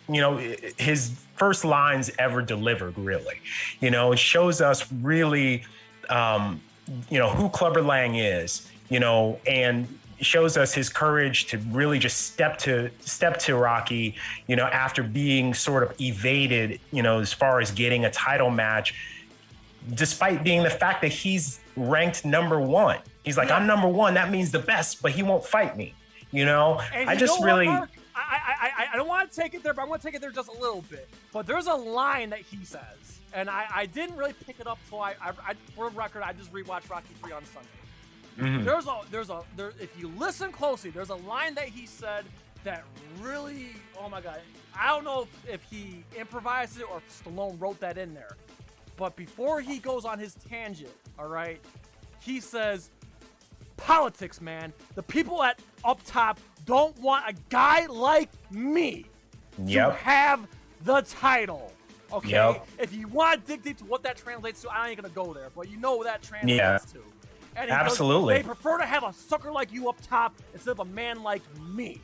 his first lines ever delivered, really. It shows us really, who Clubber Lang is, and shows us his courage to really just step to Rocky, after being sort of evaded, as far as getting a title match, despite being the fact that he's ranked number one. He's like, I'm number one. That means the best, but he won't fight me. And I don't want to take it there, but I want to take it there just a little bit. But there's a line that he says, and I didn't really pick it up till I for the record, I just rewatched Rocky 3 on Sunday. Mm-hmm. If you listen closely, there's a line that he said that really, oh my God, I don't know if he improvised it or if Stallone wrote that in there. But before he goes on his tangent, all right, he says, politics, man. The people up top don't want a guy like me to have the title. Okay? Yep. If you want to dig deep to what that translates to, I ain't going to go there, but you know what that translates to. And absolutely. They prefer to have a sucker like you up top instead of a man like me.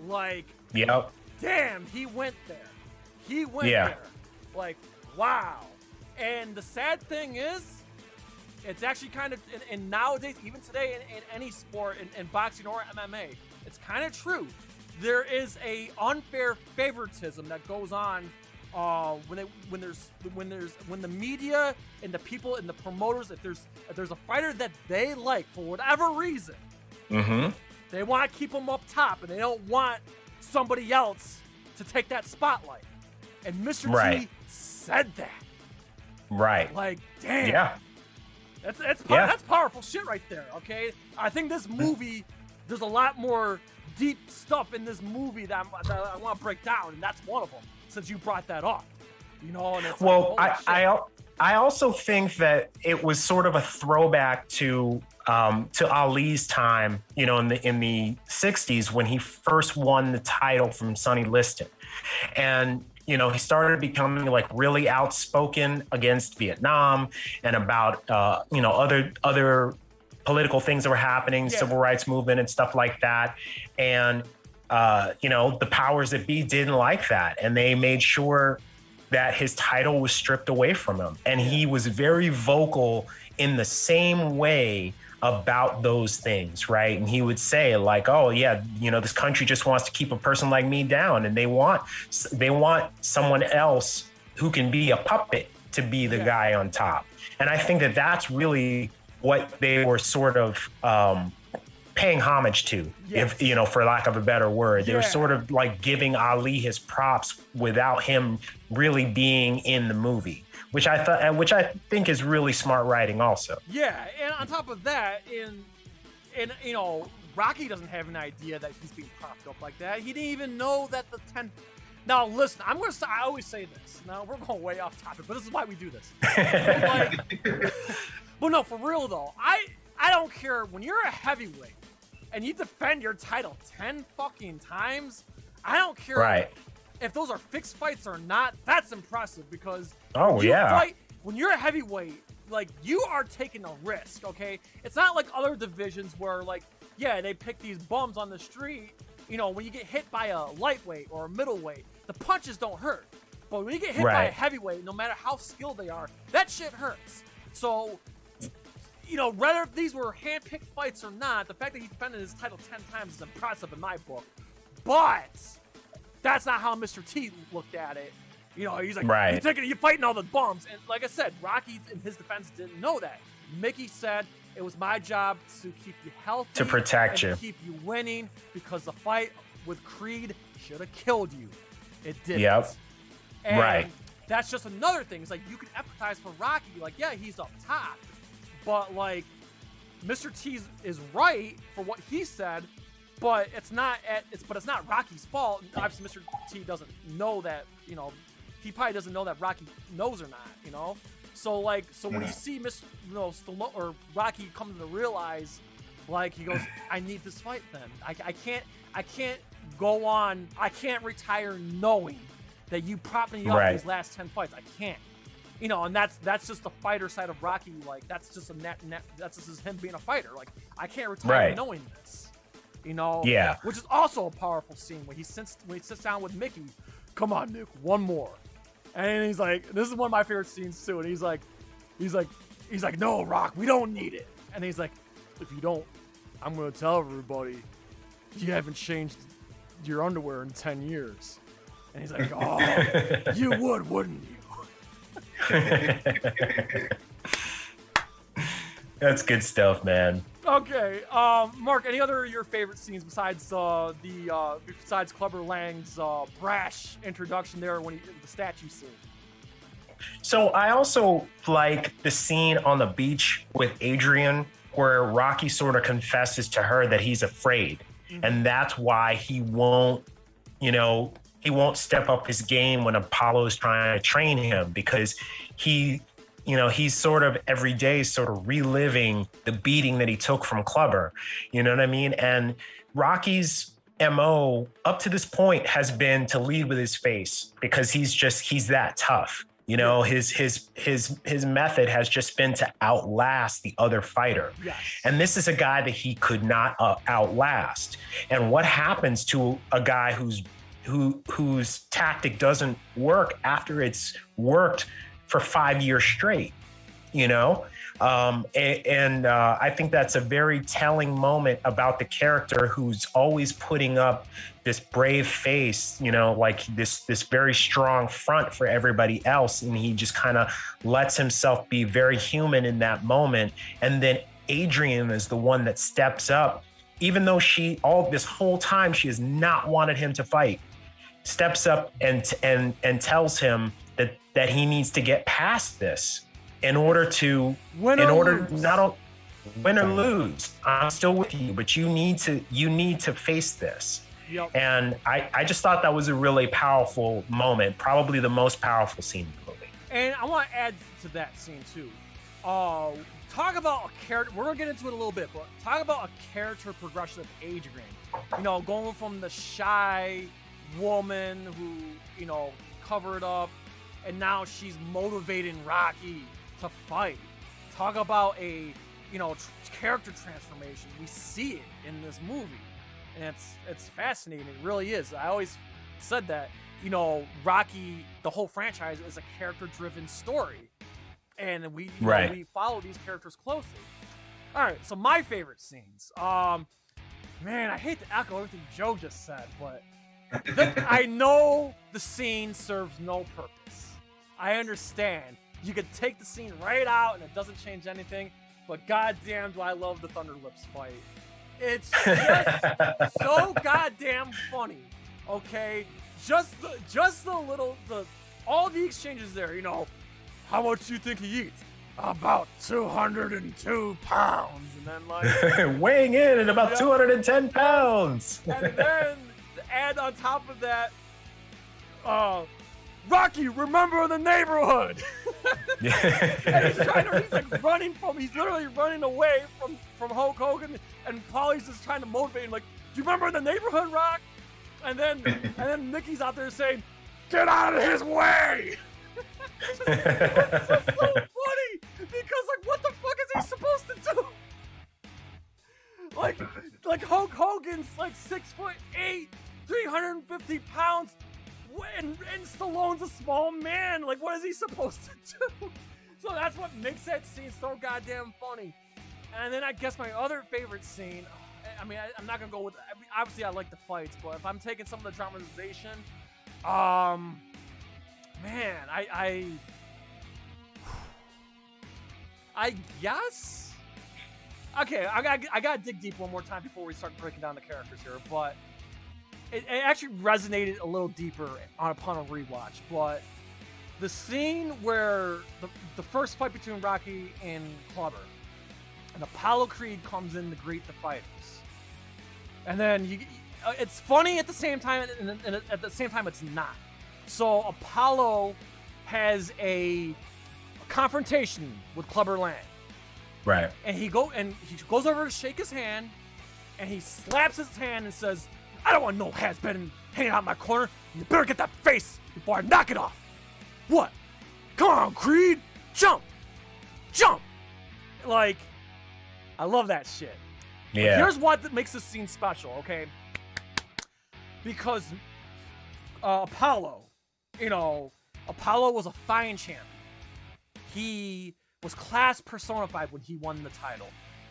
Like, damn, he went there. He went there. Like, wow. And the sad thing is, it's actually kind of, and nowadays, even today in any sport, in boxing or MMA, it's kind of true. There is a unfair favoritism that goes on when the media and the people and the promoters, if there's a fighter that they like for whatever reason, they want to keep them up top and they don't want somebody else to take that spotlight. And Mr. T said that. Right. Like, damn. Yeah. That's powerful shit right there. Okay. I think this movie, there's a lot more deep stuff in this movie that I want to break down, and that's one of them. Since you brought that up, you know. And it's I also think that it was sort of a throwback to Ali's time, you know, in the 60s when he first won the title from Sonny Liston, and you know, he started becoming like really outspoken against Vietnam and about you know, other political things that were happening, civil rights movement and stuff like that. And, you know, the powers that be didn't like that. And they made sure that his title was stripped away from him. And he was very vocal in the same way about those things, right? And he would say like, oh yeah, you know, this country just wants to keep a person like me down, and they want someone else who can be a puppet to be the guy on top. And I think that that's really what they were sort of paying homage to, if you know, for lack of a better word. They were sort of like giving Ali his props without him really being in the movie, which I think is really smart writing also. Yeah, and on top of that, and you know, Rocky doesn't have an idea that he's being propped up like that. He didn't even know that the 10. Now listen, I always say this. Now we're going way off topic, but this is why we do this. But no, for real though, I don't care when you're a heavyweight and you defend your title 10 fucking times. I don't care if those are fixed fights or not. That's impressive because when you're a heavyweight, like, you are taking a risk, okay? It's not like other divisions where, like, yeah, they pick these bums on the street. You know, when you get hit by a lightweight or a middleweight, the punches don't hurt. But when you get hit by a heavyweight, no matter how skilled they are, that shit hurts. So, you know, whether if these were hand-picked fights or not, the fact that he defended his title 10 times is impressive in my book. But that's not how Mr. T looked at it. You know, he's like, you're fighting all the bums. And like I said, Rocky, in his defense, didn't know that. Mickey said, it was my job to keep you healthy. To protect you. To keep you winning, because the fight with Creed should have killed you. It didn't. Yep. And that's just another thing. It's like, you can empathize for Rocky. Like, yeah, he's up top. But, like, Mr. T is right for what he said, but it's not Rocky's fault. Obviously, Mr. T doesn't know that, you know, he probably doesn't know that Rocky knows or not, you know? So, like, when you see Stallone or Rocky come to realize, like, he goes, I need this fight then. I can't go on, I can't retire knowing that you propped me up these last 10 fights. I can't. You know, and that's just the fighter side of Rocky. Like, that's just that's just him being a fighter. Like, I can't retire knowing this. You know? Yeah. Which is also a powerful scene when he sits down with Mickey. Come on, Nick, one more. And he's like, this is one of my favorite scenes too. And he's like, no, Rock, we don't need it. And he's like, if you don't, I'm gonna tell everybody you haven't changed your underwear in 10 years. And he's like, oh, you would, wouldn't you? That's good stuff, man. Okay, Mark, any other of your favorite scenes besides besides Clubber Lang's brash introduction there when the statue scene? So I also like the scene on the beach with Adrian where Rocky sort of confesses to her that he's afraid, and that's why he won't step up his game when Apollo is trying to train him, because he's sort of every day sort of reliving the beating that he took from Clubber. You know what I mean? And Rocky's MO up to this point has been to lead with his face, because he's that tough. You know, his method has just been to outlast the other fighter. Yes. And this is a guy that he could not outlast. And what happens to a guy whose tactic doesn't work after it's worked for 5 years straight? you know? I think that's a very telling moment about the character who's always putting up this brave face, you know, like this very strong front for everybody else. And he just kind of lets himself be very human in that moment. And then Adrian is the one that steps up, even though all this whole time she has not wanted him to fight, steps up and tells him that he needs to get past this in order win or lose. I'm still with you, but you need to face this. Yep. And I just thought that was a really powerful moment, probably the most powerful scene in the movie. And I want to add to that scene too. Talk about a character. We're gonna get into it a little bit, but talk about a character progression of Adrian. You know, going from the shy woman who, you know, covered up, and now she's motivating Rocky to fight. Talk about a, you know, character transformation. We see it in this movie, and it's fascinating. It really is. I always said that, you know, Rocky, the whole franchise is a character-driven story, and we follow these characters closely. All right, so my favorite scenes. Man, I hate to echo everything Joe just said, but I know the scene serves no purpose. I understand. You could take the scene right out and it doesn't change anything, but goddamn do I love the Thunder Lips fight. It's just so goddamn funny, okay? All the exchanges there, you know, how much do you think he eats? About 202 pounds. And then like... weighing in at about 210 pounds. And then add on top of that, Rocky, remember the neighborhood. And he's literally running away from Hulk Hogan, and Paulie's just trying to motivate him, like, do you remember the neighborhood, Rock? And then Mickey's out there saying, get out of his way. It's so funny because, like, what the fuck is he supposed to do? Like Hulk Hogan's like 6'8", 350 pounds. And Stallone's a small man. Like, what is he supposed to do? So that's what makes that scene so goddamn funny. And then I guess my other favorite scene, I mean, I'm not gonna go with. Obviously, I like the fights, but if I'm taking some of the dramatization, man, I guess. Okay, I gotta dig deep one more time before we start breaking down the characters here, but. It actually resonated a little deeper upon a rewatch, but the scene where the first fight between Rocky and Clubber, and Apollo Creed comes in to greet the fighters, and then it's funny at the same time, and at the same time it's not. So Apollo has a confrontation with Clubber Lang, right? And he goes over to shake his hand, and he slaps his hand and says, I don't want no has-been hanging out in my corner. You better get that face before I knock it off. What? Come on, Creed. Jump. Jump. Like, I love that shit. Yeah. But here's what makes this scene special, okay? Because Apollo was a fighting champion. He was class personified when he won the title.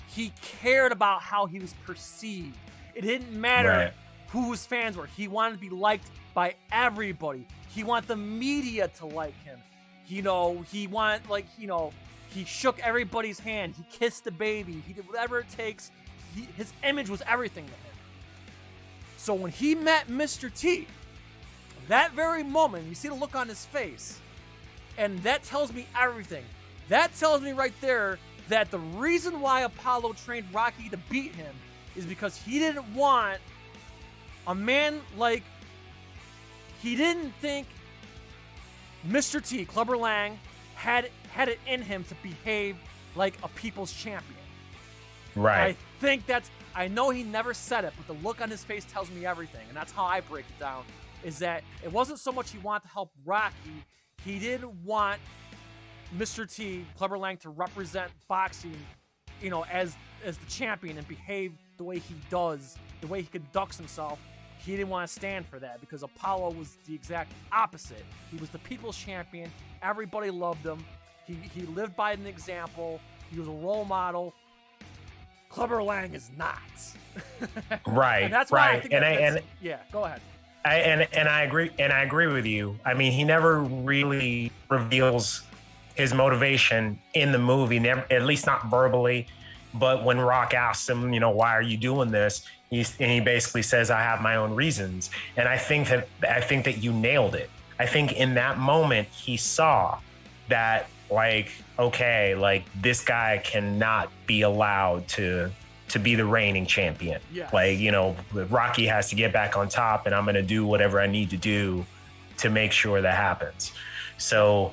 He cared about how he was perceived. It didn't matter who his fans were. He wanted to be liked by everybody. He wanted the media to like him. You know, he shook everybody's hand. He kissed the baby. He did whatever it takes. His image was everything to him. So when he met Mr. T, that very moment, you see the look on his face, and that tells me everything. That tells me right there that the reason why Apollo trained Rocky to beat him is because he didn't want a man like, he didn't think Mr. T, Clubber Lang, had it in him to behave like a people's champion. Right. I know he never said it, but the look on his face tells me everything, and that's how I break it down, is that it wasn't so much he wanted to help Rocky, he didn't want Mr. T, Clubber Lang, to represent boxing, you know, as the champion and behave the way he does, the way he conducts himself. He didn't want to stand for that because Apollo was the exact opposite. He was the people's champion. Everybody loved him. He lived by an example. He was a role model. Clubber Lang is not. Right. And that's why right. I think yeah, go ahead. I agree with you. I mean, he never really reveals his motivation in the movie, never, at least not verbally. But when Rock asks him, why are you doing this? He basically says, I have my own reasons. And I think that you nailed it. I think in that moment he saw that, like, okay, like this guy cannot be allowed to be the reigning champion. Yes. Like, Rocky has to get back on top, and I'm going to do whatever I need to do to make sure that happens. So,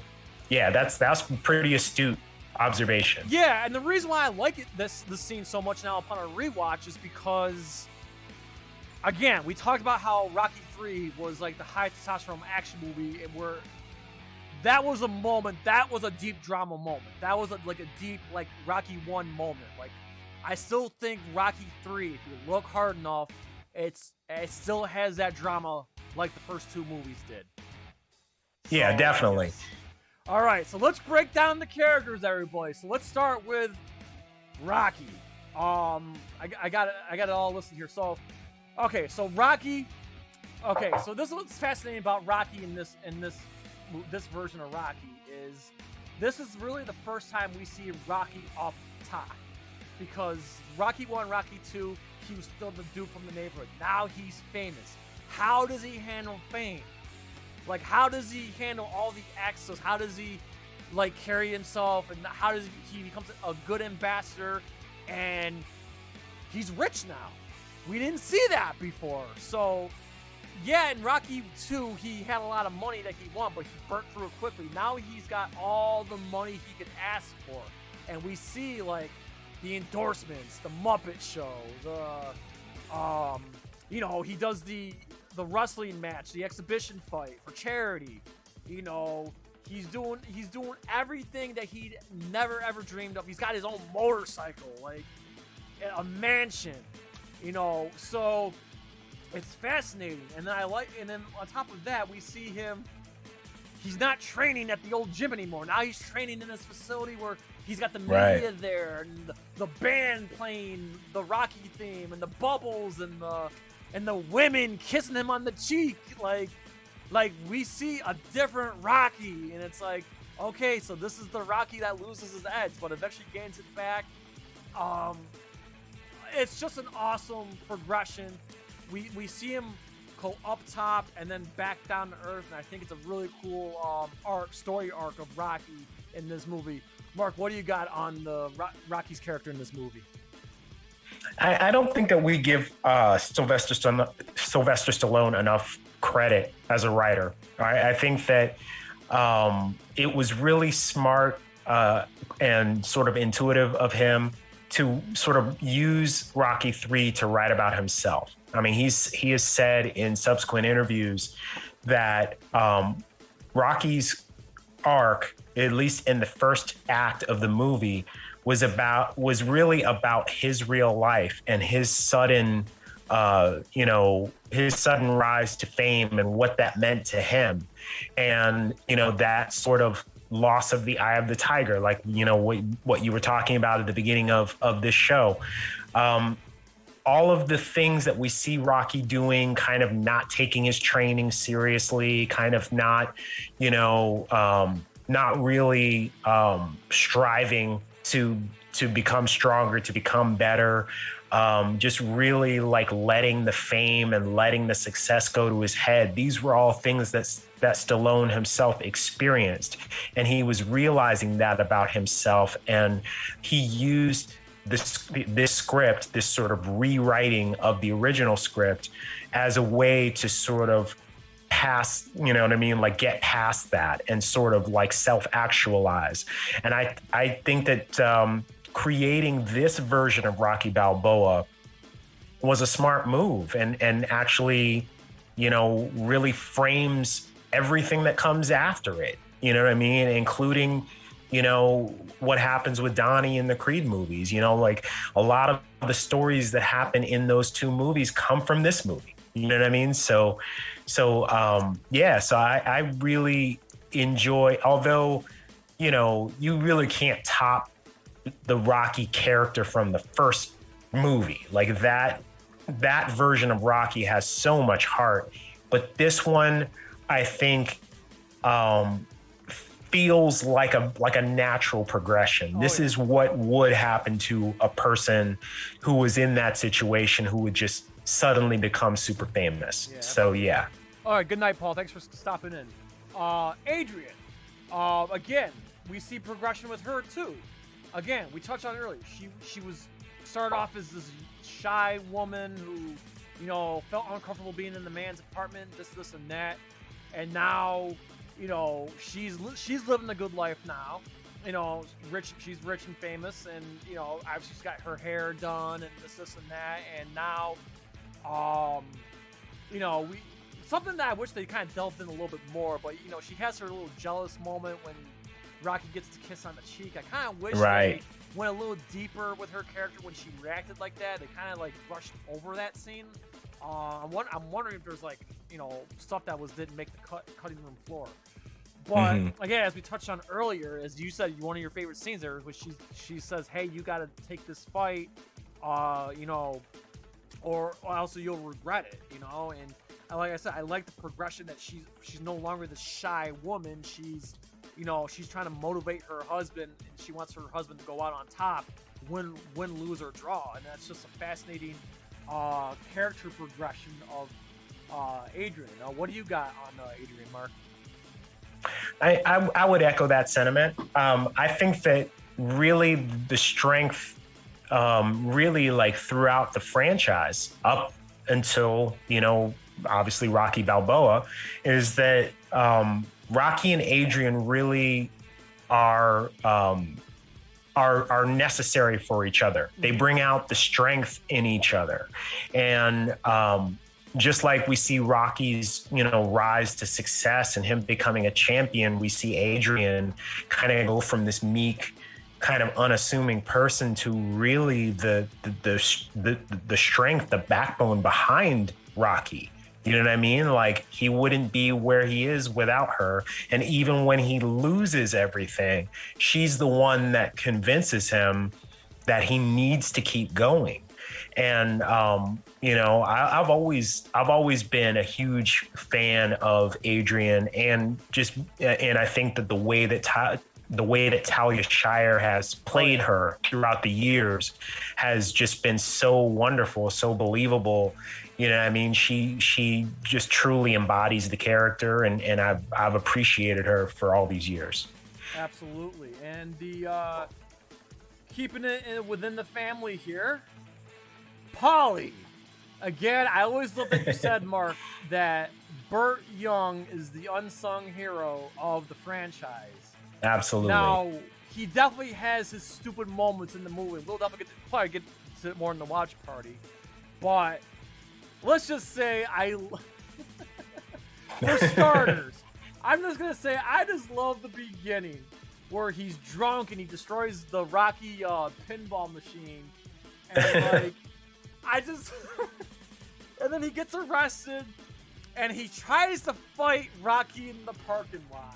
yeah, that's pretty astute observation. Yeah, and the reason why I like this scene so much now upon a rewatch is because, again, we talked about how Rocky 3 was like the high testosterone action movie, and that was a moment, that was a deep drama moment. That was like a deep, like, Rocky 1 moment. Like, I still think Rocky 3, if you look hard enough, it still has that drama like the first two movies did. Yeah, definitely. Yes. All right, so let's break down the characters, everybody. So let's start with Rocky. I got it all listed here. So, okay, so Rocky. Okay, so this is what's fascinating about Rocky in this version of Rocky is this is really the first time we see Rocky up top, because Rocky 1, Rocky 2, he was still the dude from the neighborhood. Now he's famous. How does he handle fame? Like, how does he handle all the access? How does he, like, carry himself? And how does he becomes a good ambassador? And he's rich now. We didn't see that before. So, yeah, in Rocky 2, he had a lot of money that he won, but he burnt through it quickly. Now he's got all the money he could ask for. And we see, like, the endorsements, the Muppet Show, he does the wrestling match, the exhibition fight for charity. He's doing everything that he'd never ever dreamed of. He's got his own motorcycle, like a mansion, so it's fascinating. And then on top of that, we see him. He's not training at the old gym anymore. Now he's training in this facility where he's got the media there, and the band playing the Rocky theme, and the bubbles, and the women kissing him on the cheek. Like we see a different Rocky, and it's like, okay, so this is the Rocky that loses his edge, but eventually gains it back. It's just an awesome progression. We see him go up top and then back down to earth, and I think it's a really cool story arc of Rocky in this movie. Mark, what do you got on the Rocky's character in this movie? I don't think that we give Sylvester Stallone enough credit as a writer. I think that it was really smart and sort of intuitive of him to sort of use Rocky 3 to write about himself. I mean, he has said in subsequent interviews that Rocky's arc, at least in the first act of the movie, was really about his real life and his sudden rise to fame and what that meant to him. And, that sort of loss of the eye of the tiger, like, what you were talking about at the beginning of this show. All of the things that we see Rocky doing, kind of not taking his training seriously, kind of not really striving to become stronger, to become better, just really like letting the fame and letting the success go to his head. These were all things that Stallone himself experienced, and he was realizing that about himself, and he used this script, this sort of rewriting of the original script, as a way to sort of pass, like get past that and sort of like self-actualize. And I think that creating this version of Rocky Balboa was a smart move, and actually, really frames everything that comes after it, including, what happens with Donnie in the Creed movies. Like a lot of the stories that happen in those two movies come from this movie. You know what I mean? So I really enjoy, although, you know, you really can't top the Rocky character from the first movie. Like that version of Rocky has so much heart, but this one, I think, feels like a natural progression. This is what would happen to a person who was in that situation, who would just suddenly become super famous. Yeah. So yeah. All right. Good night, Paul. Thanks for stopping in. Adrian. Again, we see progression with her too. Again, we touched on it earlier. She was started off as this shy woman who, you know, felt uncomfortable being in the man's apartment, this and that, and now, you know, she's living a good life now. You know, she's rich and famous, and you know, obviously she's got her hair done and this and that, and now, you know, something that I wish they kind of delved in a little bit more, but you know, she has her little jealous moment when Rocky gets to kiss on the cheek. I kind of wish they went a little deeper with her character when she reacted like that. They kind of like brushed over that scene. I'm wondering if there's like, you know, stuff that didn't make the cutting room floor. But again, as we touched on earlier, as you said, one of your favorite scenes there was she says, "Hey, you got to take this fight, you know, or else you'll regret it," you know. And like I said, I like the progression that she's no longer this shy woman. She's, you know, she's trying to motivate her husband, and she wants her husband to go out on top, win, lose, or draw. And that's just a fascinating character progression of Adrian. What do you got on Adrian, Mark? I would echo that sentiment. I think that really the strength, really like throughout the franchise up until, you know, obviously Rocky Balboa, is that Rocky and Adrian really are necessary for each other. They bring out the strength in each other. And just like we see Rocky's, you know, rise to success and him becoming a champion, we see Adrian kind of go from this meek, kind of unassuming person to really the strength, the backbone behind Rocky. You know what I mean? Like, he wouldn't be where he is without her. And even when he loses everything, she's the one that convinces him that he needs to keep going. And, you know, I've always been a huge fan of Adrian, and I think that the way that Talia Shire has played her throughout the years has just been so wonderful, so believable. You know what I mean? She just truly embodies the character, and I've appreciated her for all these years. Absolutely. And the keeping it within the family here, Polly. Again, I always love that you said, Mark, that Burt Young is the unsung hero of the franchise. Absolutely. Now, he definitely has his stupid moments in the movie. We'll definitely probably get to it more in the watch party. But let's just say for starters, I'm just going to say I just love the beginning where he's drunk and he destroys the Rocky pinball machine. And like, and then he gets arrested and he tries to fight Rocky in the parking lot.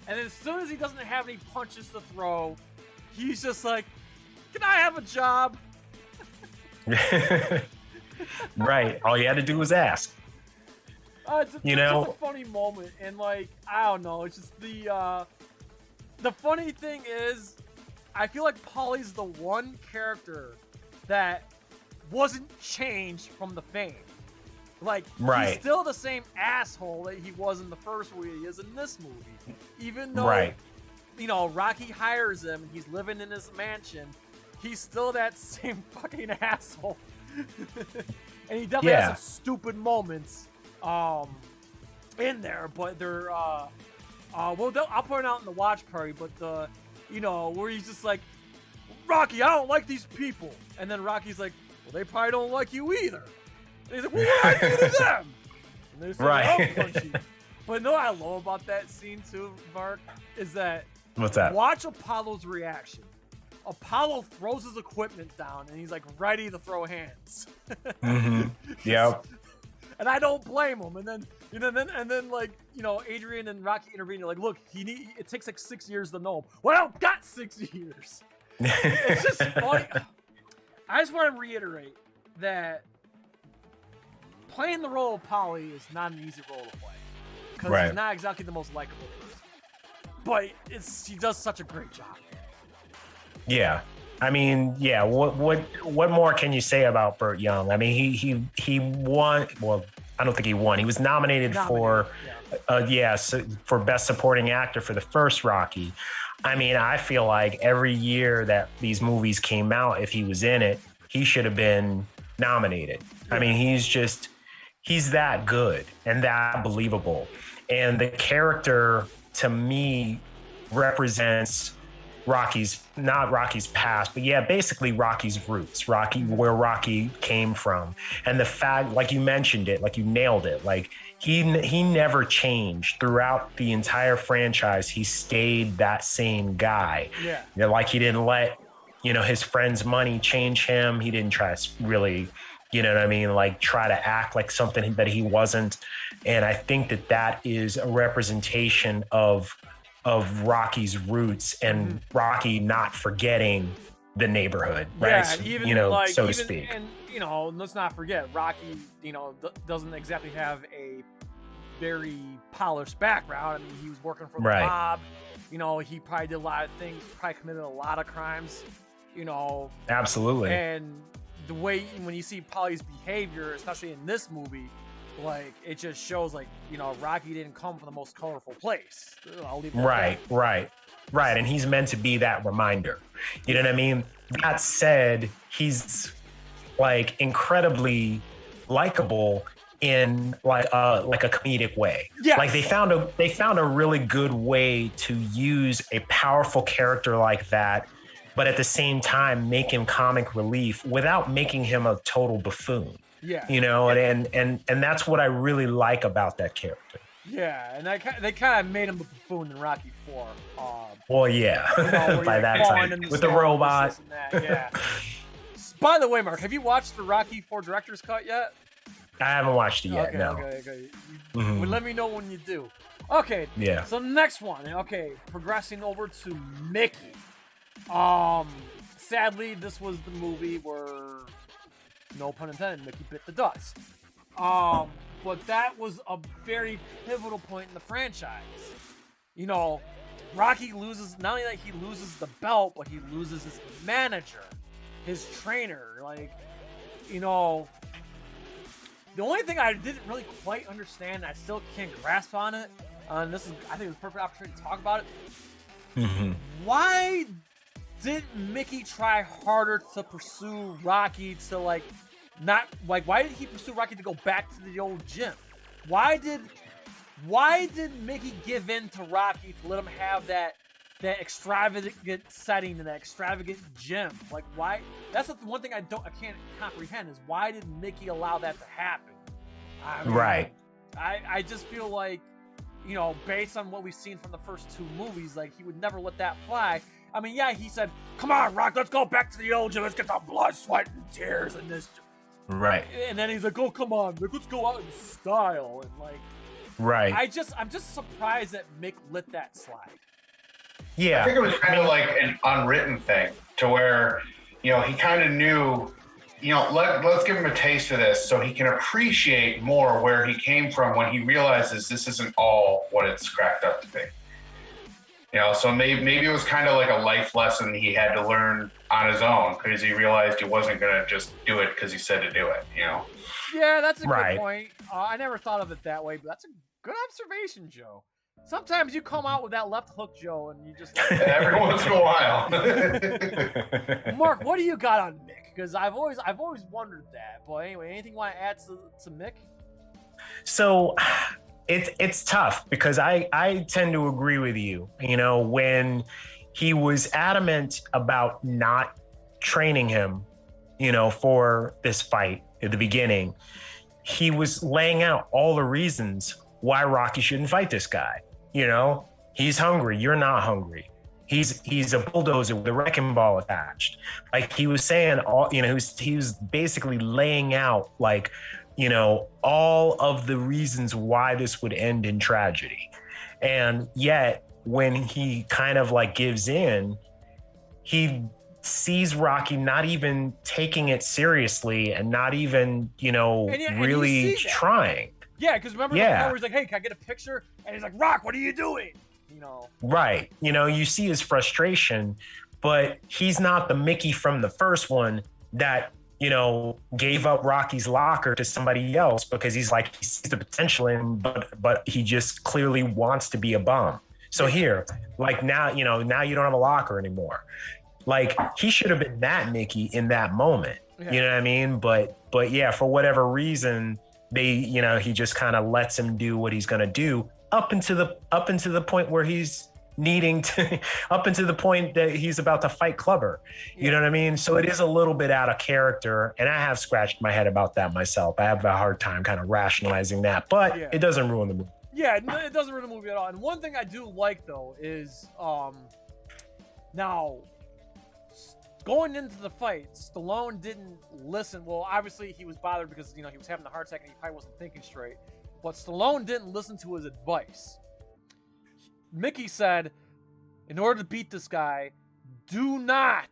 And as soon as he doesn't have any punches to throw, he's just like, "Can I have a job?" Right. All you had to do was ask. It's a funny moment. And like, I don't know. It's just the funny thing is, I feel like Polly's the one character that wasn't changed from the fame. Like, he's still the same asshole that he was in the first movie he is in this movie. Even though, you know, Rocky hires him and he's living in his mansion, he's still that same fucking asshole. And he definitely has some stupid moments in there, but they're well, I'll point it out in the watch party, but you know, where he's just like, "Rocky, I don't like these people," and then Rocky's like, "Well, they probably don't like you either." And he's like, "Well, what do I do to them?" And they say, "I'll punch you." But you know what I love about that scene too, Mark, is that what's that? Watch Apollo's reaction. Apollo throws his equipment down and he's like ready to throw hands. Yep. and I don't blame him. And then like Adrian and Rocky intervene. They're like, look, it takes like 6 years to know him. Well, I don't got 6 years. It's just funny. I just want to reiterate that playing the role of Polly is not an easy role to play because he's not exactly the most likable person. But she does such a great job. Yeah. I mean, yeah. What more can you say about Burt Young? I mean, he won. Well, I don't think he won. He was nominated for Best Supporting Actor for the first Rocky. I mean, I feel like every year that these movies came out, if he was in it, he should have been nominated. I mean, he's that good and that believable. And the character, to me, represents not Rocky's past, but basically Rocky's roots, where Rocky came from. And the fact, like you mentioned it, like you nailed it, like he never changed throughout the entire franchise. He stayed that same guy. Yeah. Like he didn't let, his friend's money change him. He didn't try to really, like try to act like something that he wasn't. And I think that is a representation of Rocky's roots and Rocky not forgetting the neighborhood, right? Yeah, so to speak. And let's not forget, Rocky, doesn't exactly have a very polished background. I mean, he was working for the mob. He probably did a lot of things. Probably committed a lot of crimes. Absolutely. And the way when you see Polly's behavior, especially in this movie, like it just shows like Rocky didn't come from the most colorful place. I'll leave it right. And he's meant to be that reminder. You know what I mean? That said, he's like incredibly likable in like a comedic way. Yeah. Like they found a really good way to use a powerful character like that, but at the same time make him comic relief without making him a total buffoon. Yeah. And that's what I really like about that character. Yeah, and they kind of made him a buffoon in Rocky 4. Well, yeah, by that time with the robot. Yeah. By the way, Mark, have you watched the Rocky 4 director's cut yet? I haven't watched it yet. Okay, no. Okay. Well, let me know when you do. Okay. Yeah. So next one. Okay, progressing over to Mickey. Sadly, this was the movie where, no pun intended, Mickey bit the dust. But that was a very pivotal point in the franchise. Rocky loses, not only that he loses the belt, but he loses his manager, his trainer. Like, the only thing I didn't really quite understand, I still can't grasp on it, and this is, I think, the perfect opportunity to talk about it. Mm-hmm. Why did Mickey try harder to pursue Rocky to why did he pursue Rocky to go back to the old gym? Why did Mickey give in to Rocky to let him have that extravagant setting and that extravagant gym? Like, why? That's the one thing I can't comprehend is why did Mickey allow that to happen? I mean, right. I just feel like, based on what we've seen from the first two movies, like he would never let that fly. I mean, yeah, he said, "Come on, Rock, let's go back to the old gym. Let's get the blood, sweat, and tears in this." Right. And then he's like, "Oh, come on, let's go out in style." And like, right. I'm just surprised that Mick let that slide. Yeah. I think it was kind of like an unwritten thing to where, he kind of knew, let's give him a taste of this so he can appreciate more where he came from when he realizes this isn't all what it's cracked up to be. So maybe it was kind of like a life lesson he had to learn on his own because he realized he wasn't going to just do it because he said to do it, Yeah, that's a good point. I never thought of it that way, but that's a good observation, Joe. Sometimes you come out with that left hook, Joe, and you just... Every once in a while. Mark, what do you got on Mick? Because I've always wondered that. But anyway, anything you want to add to Mick? So... It's tough because I tend to agree with you. When he was adamant about not training him, for this fight at the beginning, he was laying out all the reasons why Rocky shouldn't fight this guy. He's hungry. You're not hungry. He's a bulldozer with a wrecking ball attached. Like he was saying, he was basically laying out like you know, all of the reasons why this would end in tragedy. And yet when he kind of like gives in, he sees Rocky not even taking it seriously and not even, you know, really trying. Yeah, because remember the part where he's like, hey, can I get a picture? And he's like, Rock, what are you doing? You know. Right. You know, you see his frustration, but he's not the Mickey from the first one that, you know, gave up Rocky's locker to somebody else because he's like, he sees the potential in, but he just clearly wants to be a bum. So here, like now, you know, now you don't have a locker anymore. Like he should have been that Mickey in that moment. Yeah. You know what I mean? But yeah, for whatever reason, you know, he just kind of lets him do what he's going to do up into the point where he's needing to, up into the point that he's about to fight Clubber. You know what I mean? So it is a little bit out of character, and I have scratched my head about that myself. I have a hard time kind of rationalizing that, but it doesn't ruin the movie. Yeah, it doesn't ruin the movie at all. And one thing I do like though is now going into the fight, Stallone didn't listen. Well, obviously he was bothered because, you know, he was having a heart attack and he probably wasn't thinking straight. But Stallone didn't listen to his advice. Mickey said, in order to beat this guy, do not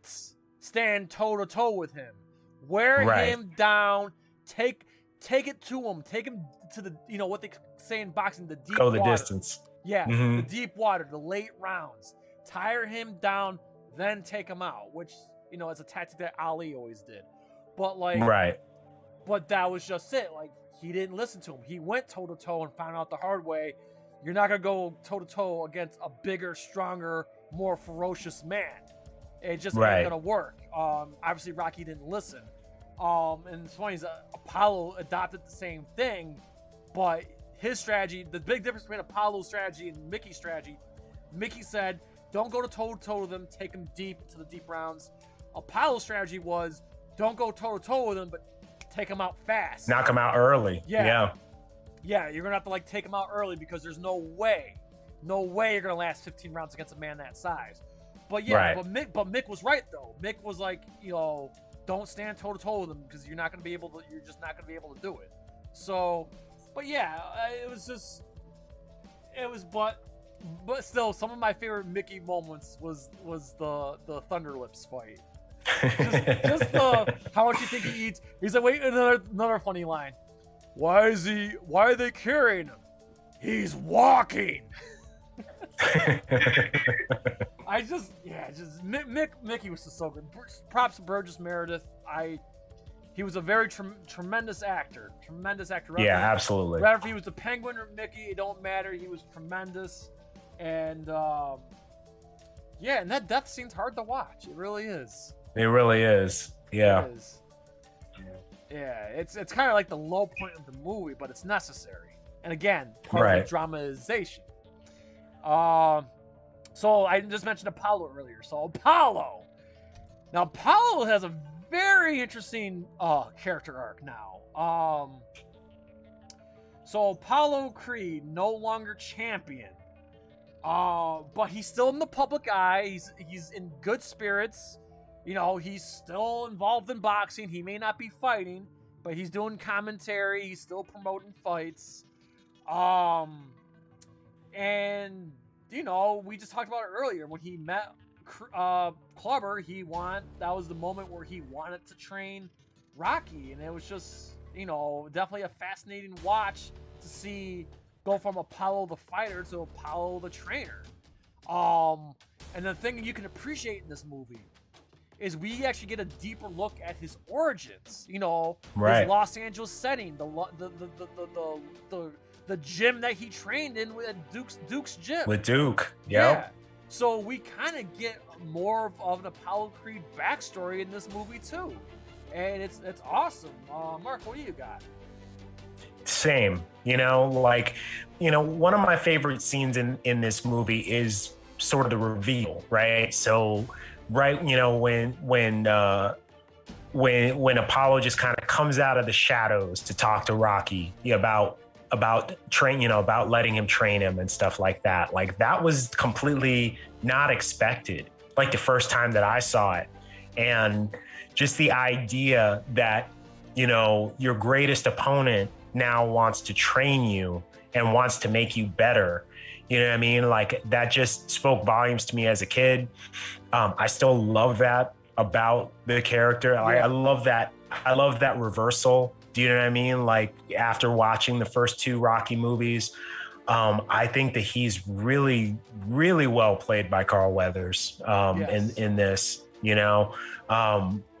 stand toe-to-toe with him. Wear him down. Take it to him. Take him to the, you know, what they say in boxing, the deep water. Go the distance. Yeah, the deep water, the late rounds. Tire him down, then take him out, which, you know, it's a tactic that Ali always did. But, like... But that was just it. Like, he didn't listen to him. He went toe-to-toe and found out the hard way. You're not going to go toe-to-toe against a bigger, stronger, more ferocious man. It just ain't going to work. Obviously, Rocky didn't listen. And it's funny, Apollo adopted the same thing, but his strategy, the big difference between Apollo's strategy and Mickey's strategy, Mickey said, don't go toe-to-toe with him, take him deep into the deep rounds. Apollo's strategy was, don't go toe-to-toe with him, but take him out fast. Knock him out early. Yeah, you're gonna have to like take him out early because there's no way you're gonna last 15 rounds against a man that size. But Mick was right though. Mick was like, you know, don't stand toe to toe with him because you're just not gonna be able to do it. So, but yeah, but still, some of my favorite Mickey moments was the Thunder Lips fight. just how much you think he eats. He's like, wait, another funny line. Why are they carrying him? He's walking. Mickey was just so good. Props to Burgess Meredith. He was a very tremendous actor. Yeah, absolutely. Rather if he was the Penguin or Mickey, it don't matter. He was tremendous. And and that death scene's hard to watch. It really is. It really is. Yeah. It is. Yeah, it's kind of like the low point of the movie, but it's necessary. And again, part of the dramatization. So I just mentioned Apollo earlier. So Apollo has a very interesting character arc now. So Apollo Creed, no longer champion. But he's still in the public eye. He's in good spirits. You know, he's still involved in boxing. He may not be fighting, but he's doing commentary. He's still promoting fights. And, you know, we just talked about it earlier. When he met Clubber, that was the moment where he wanted to train Rocky. And it was just, you know, definitely a fascinating watch to see go from Apollo the fighter to Apollo the trainer. And the thing you can appreciate in this movie is we actually get a deeper look at his origins. You know, his Los Angeles setting, the gym that he trained in at Duke's gym. With Duke, yeah. So we kind of get more of an Apollo Creed backstory in this movie too, and it's awesome. Mark, what do you got? Same, you know, like, you know, one of my favorite scenes in this movie is sort of the reveal, right? So, you know, when Apollo just kind of comes out of the shadows to talk to Rocky about letting him train him and stuff like that. Like, that was completely not expected, like the first time that I saw it. And just the idea that you know, your greatest opponent now wants to train you and wants to make you better. You know what I mean? Like, that just spoke volumes to me as a kid. I still love that about the character. Yeah. I love that. I love that reversal. Do you know what I mean? Like, after watching the first 2 Rocky movies, I think that he's really, really well played by Carl Weathers in this, you know.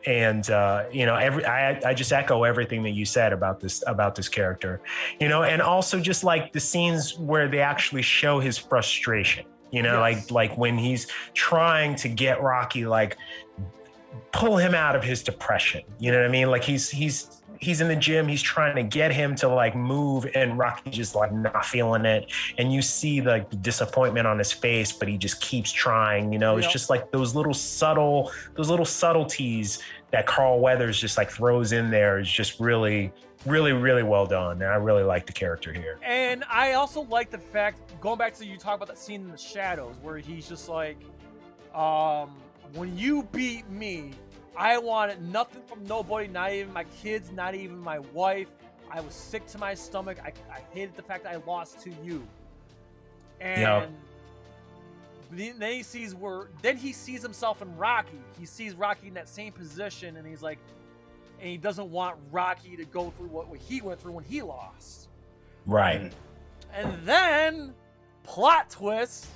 You know, I just echo everything that you said about this character, you know, and also just like the scenes where they actually show his frustration, you know, like when he's trying to get Rocky, like, pull him out of his depression. You know what I mean? Like, he's in the gym, he's trying to get him to like move, and Rocky just like not feeling it. And you see like the disappointment on his face, but he just keeps trying, you know. It's just like those little subtleties that Carl Weathers just like throws in there is just really, really, really well done. And I really like the character here. And I also like the fact, going back to you talk about that scene in the shadows where he's just like, when you beat me, I wanted nothing from nobody, not even my kids, not even my wife. I was sick to my stomach. I hated the fact that I lost to you. And then he sees himself in Rocky. He sees Rocky in that same position, and he's like, and he doesn't want Rocky to go through what he went through when he lost. Right. And then, plot twist,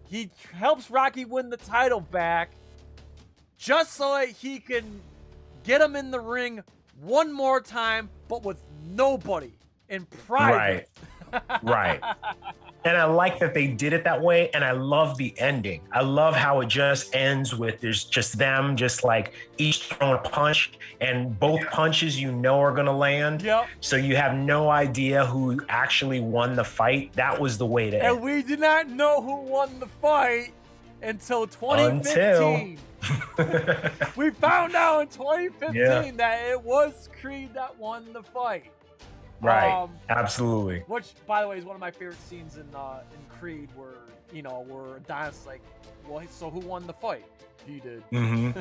he helps Rocky win the title back, just so that he can get him in the ring one more time, but with nobody, in private. Right. And I like that they did it that way, and I love the ending. I love how it just ends with there's just them just like each throwing a punch, and both punches you know are gonna land. Yep. So you have no idea who actually won the fight. That was the way to end. And we did not know who won the fight until 2015. We found out in 2015 that it was Creed that won the fight. Right. Absolutely. Which, by the way, is one of my favorite scenes in Creed, where Adonis is like, well, so who won the fight? He did. Mm-hmm.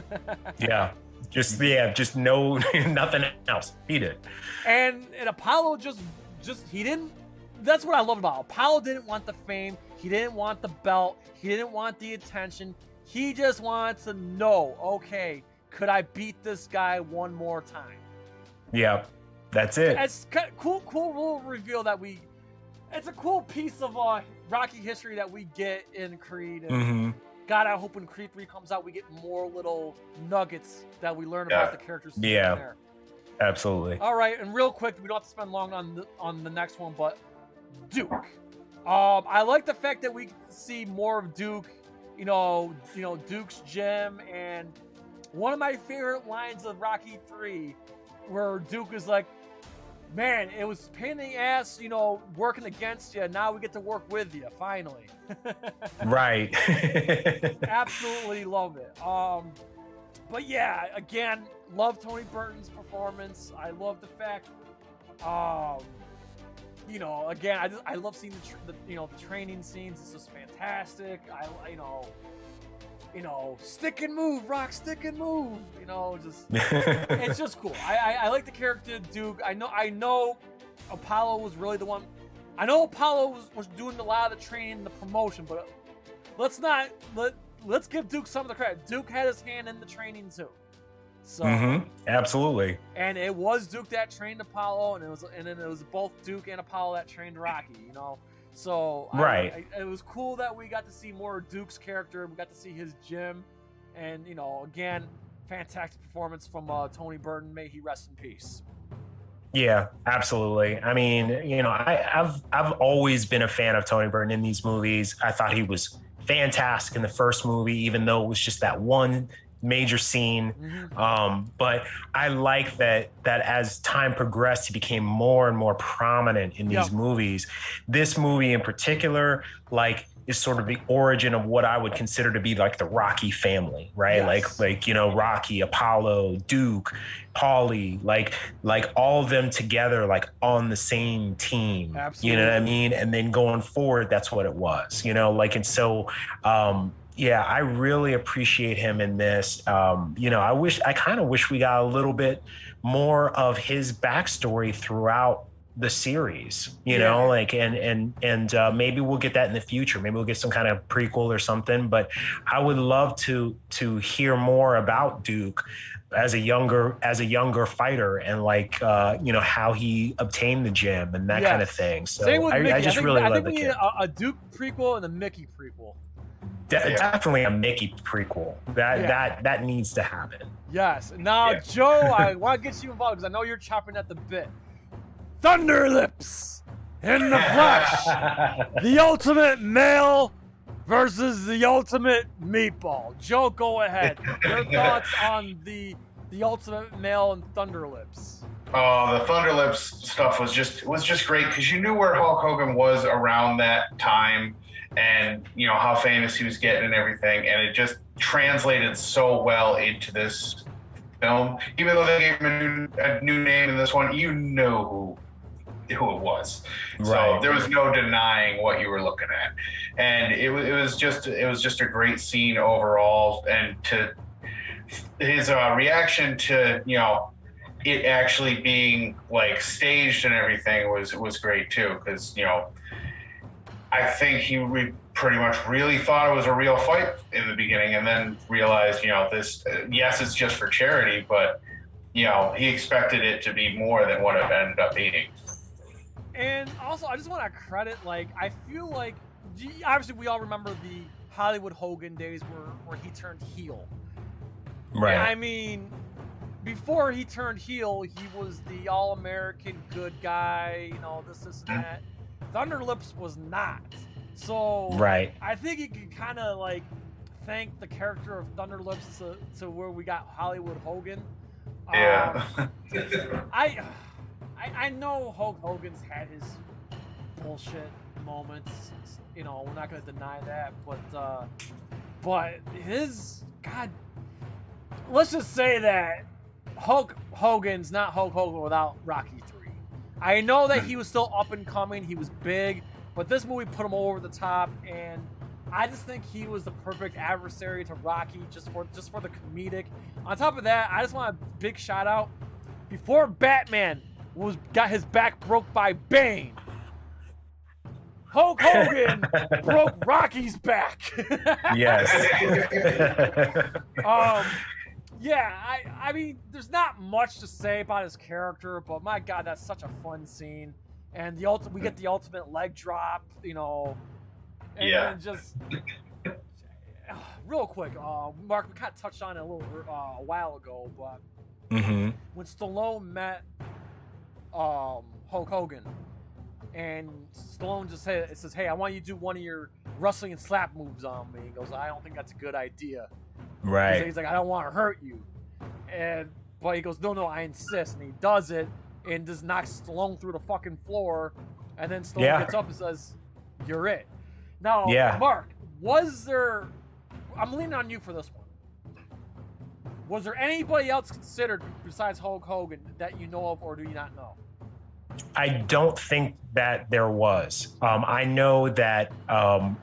Just no nothing else. He did. And Apollo just he didn't. That's what I love about Apollo. Didn't want the fame. He didn't want the belt. He didn't want the attention. He just wanted to know, okay, could I beat this guy one more time? Yeah, that's it. It's cool little reveal that it's a cool piece of Rocky history that we get in Creed. And God, I hope when Creed 3 comes out, we get more little nuggets that we learn about the characters. Yeah, there. Absolutely. All right, and real quick, we don't have to spend long on the next one, but Duke. I like the fact that we see more of Duke. You know, Duke's gym, and one of my favorite lines of Rocky 3, where Duke is like, man, it was a pain in the ass, working against you. Now we get to work with you, finally. Right. Absolutely love it. But yeah, again, love Tony Burton's performance. I love the fact, again, I love seeing the training scenes. It's just fantastic. Stick and move, Rock, stick and move. It's just cool. I like the character Duke. I know Apollo was really the one. I know Apollo was doing a lot of the training, the promotion, but let's give Duke some of the credit. Duke had his hand in the training too. So absolutely. And it was Duke that trained Apollo, and then it was both Duke and Apollo that trained Rocky. So right. It was cool that we got to see more of Duke's character. We got to see his gym, and again, fantastic performance from Tony Burton. May he rest in peace. Yeah, absolutely. I mean, I've always been a fan of Tony Burton in these movies. I thought he was fantastic in the first movie, even though it was just that one major scene. But I like that as time progressed, he became more and more prominent in these movies. This movie in particular, is sort of the origin of what I would consider to be like the Rocky family, right? Yes. Like Rocky, Apollo, Duke, Paulie, like all of them together, like on the same team. Absolutely. You know what I mean? And then going forward, that's what it was, and so Yeah, I really appreciate him in this. I kind of wish we got a little bit more of his backstory throughout the series, and maybe we'll get that in the future. Maybe we'll get some kind of prequel or something, but I would love to hear more about Duke as a younger fighter and how he obtained the gym and that kind of thing. So same with Mickey. I just really love we need a Duke prequel and a Mickey prequel. Definitely a Mickey prequel. That needs to happen. Yes. Now, Joe, I want to get you involved because I know you're chopping at the bit. Thunderlips in the flesh. The ultimate male versus the ultimate meatball. Joe, go ahead. Your thoughts on the ultimate male and Thunderlips? Oh, the Thunderlips stuff was just great because you knew where Hulk Hogan was around that time, and how famous he was getting and everything, and it just translated so well into this film. Even though they gave him a new name in this one, you know who it was. Right. So there was no denying what you were looking at, and it was just a great scene overall. And to his reaction to it actually being like staged and everything was great too, because I think he pretty much really thought it was a real fight in the beginning, and then realized this yes, it's just for charity, but he expected it to be more than what it ended up being. And also, I just want to credit, I feel like, obviously we all remember the Hollywood Hogan days where he turned heel. Right. I mean, before he turned heel, he was the all-American good guy, this and that. Thunderlips was not. So right. I think you can kind of, thank the character of Thunderlips to where we got Hollywood Hogan. Yeah. I know Hulk Hogan's had his bullshit moments. We're not going to deny that. But his, God, let's just say that Hulk Hogan's not Hulk Hogan without Rocky 3. I know that he was still up and coming. He was big. But this movie put him over the top. And I just think he was the perfect adversary to Rocky just for the comedic. On top of that, I just want a big shout out. Before Batman got his back broke by Bane, Hulk Hogan broke Rocky's back. Yes. I mean, there's not much to say about his character, but my God, that's such a fun scene. And we get the ultimate leg drop, and then just real quick, Mark, we kind of touched on it a while ago, but when Stallone met Hulk Hogan, and Stallone just says, "Hey, I want you to do one of your wrestling and slap moves on me." He goes, "I don't think that's a good idea." Right. He's like, "I don't want to hurt you," but he goes, "No, I insist," and he does it, and just knocks Stallone through the fucking floor, and then Stallone gets up and says, "You're it." Now, Mark, I'm leaning on you for this one. Was there anybody else considered besides Hulk Hogan that you know of, or do you not know? I don't think that there was. I know that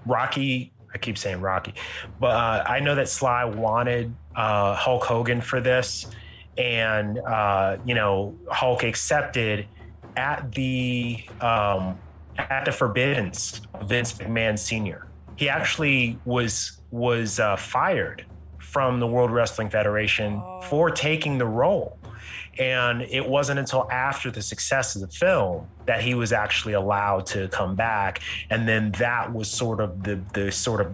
Rocky, I keep saying Rocky, but I know that Sly wanted Hulk Hogan for this, and Hulk accepted at the forbiddance of Vince McMahon Sr. He actually was fired from the World Wrestling Federation for taking the role. And it wasn't until after the success of the film that he was actually allowed to come back. And then that was sort of the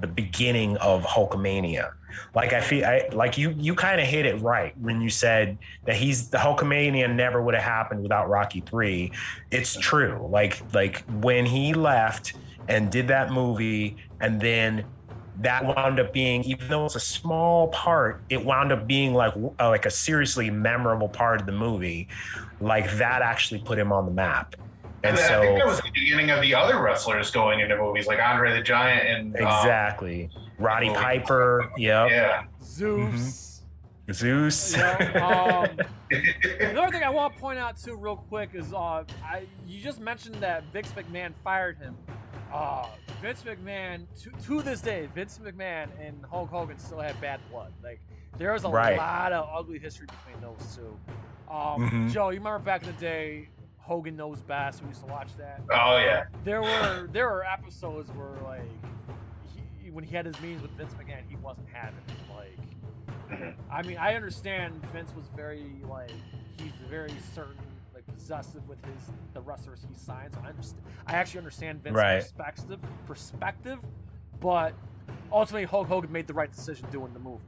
beginning of Hulkamania. You kind of hit it right when you said that the Hulkamania never would have happened without Rocky 3. It's true. Like when he left and did that movie, and then that wound up being, even though it's a small part, it wound up being like a seriously memorable part of the movie. Like that actually put him on the map. And so I think that was the beginning of the other wrestlers going into movies, like Andre the Giant and exactly Roddy Piper. Yep. Yeah. Zeus. Mm-hmm. Zeus. Another thing I want to point out too, real quick, is you just mentioned that Vince McMahon fired him. Vince McMahon, to this day, Vince McMahon and Hulk Hogan still have bad blood. Like, there's a lot of ugly history between those two. Joe, you remember back in the day, Hogan Knows Best? We used to watch that. Oh yeah. There were episodes where like when he had his meetings with Vince McMahon, he wasn't having it. Like, I mean, I understand Vince was very like he's very certain, like possessive with the wrestlers he signs. I actually understand Vince's perspective, but ultimately Hulk Hogan made the right decision doing the movie.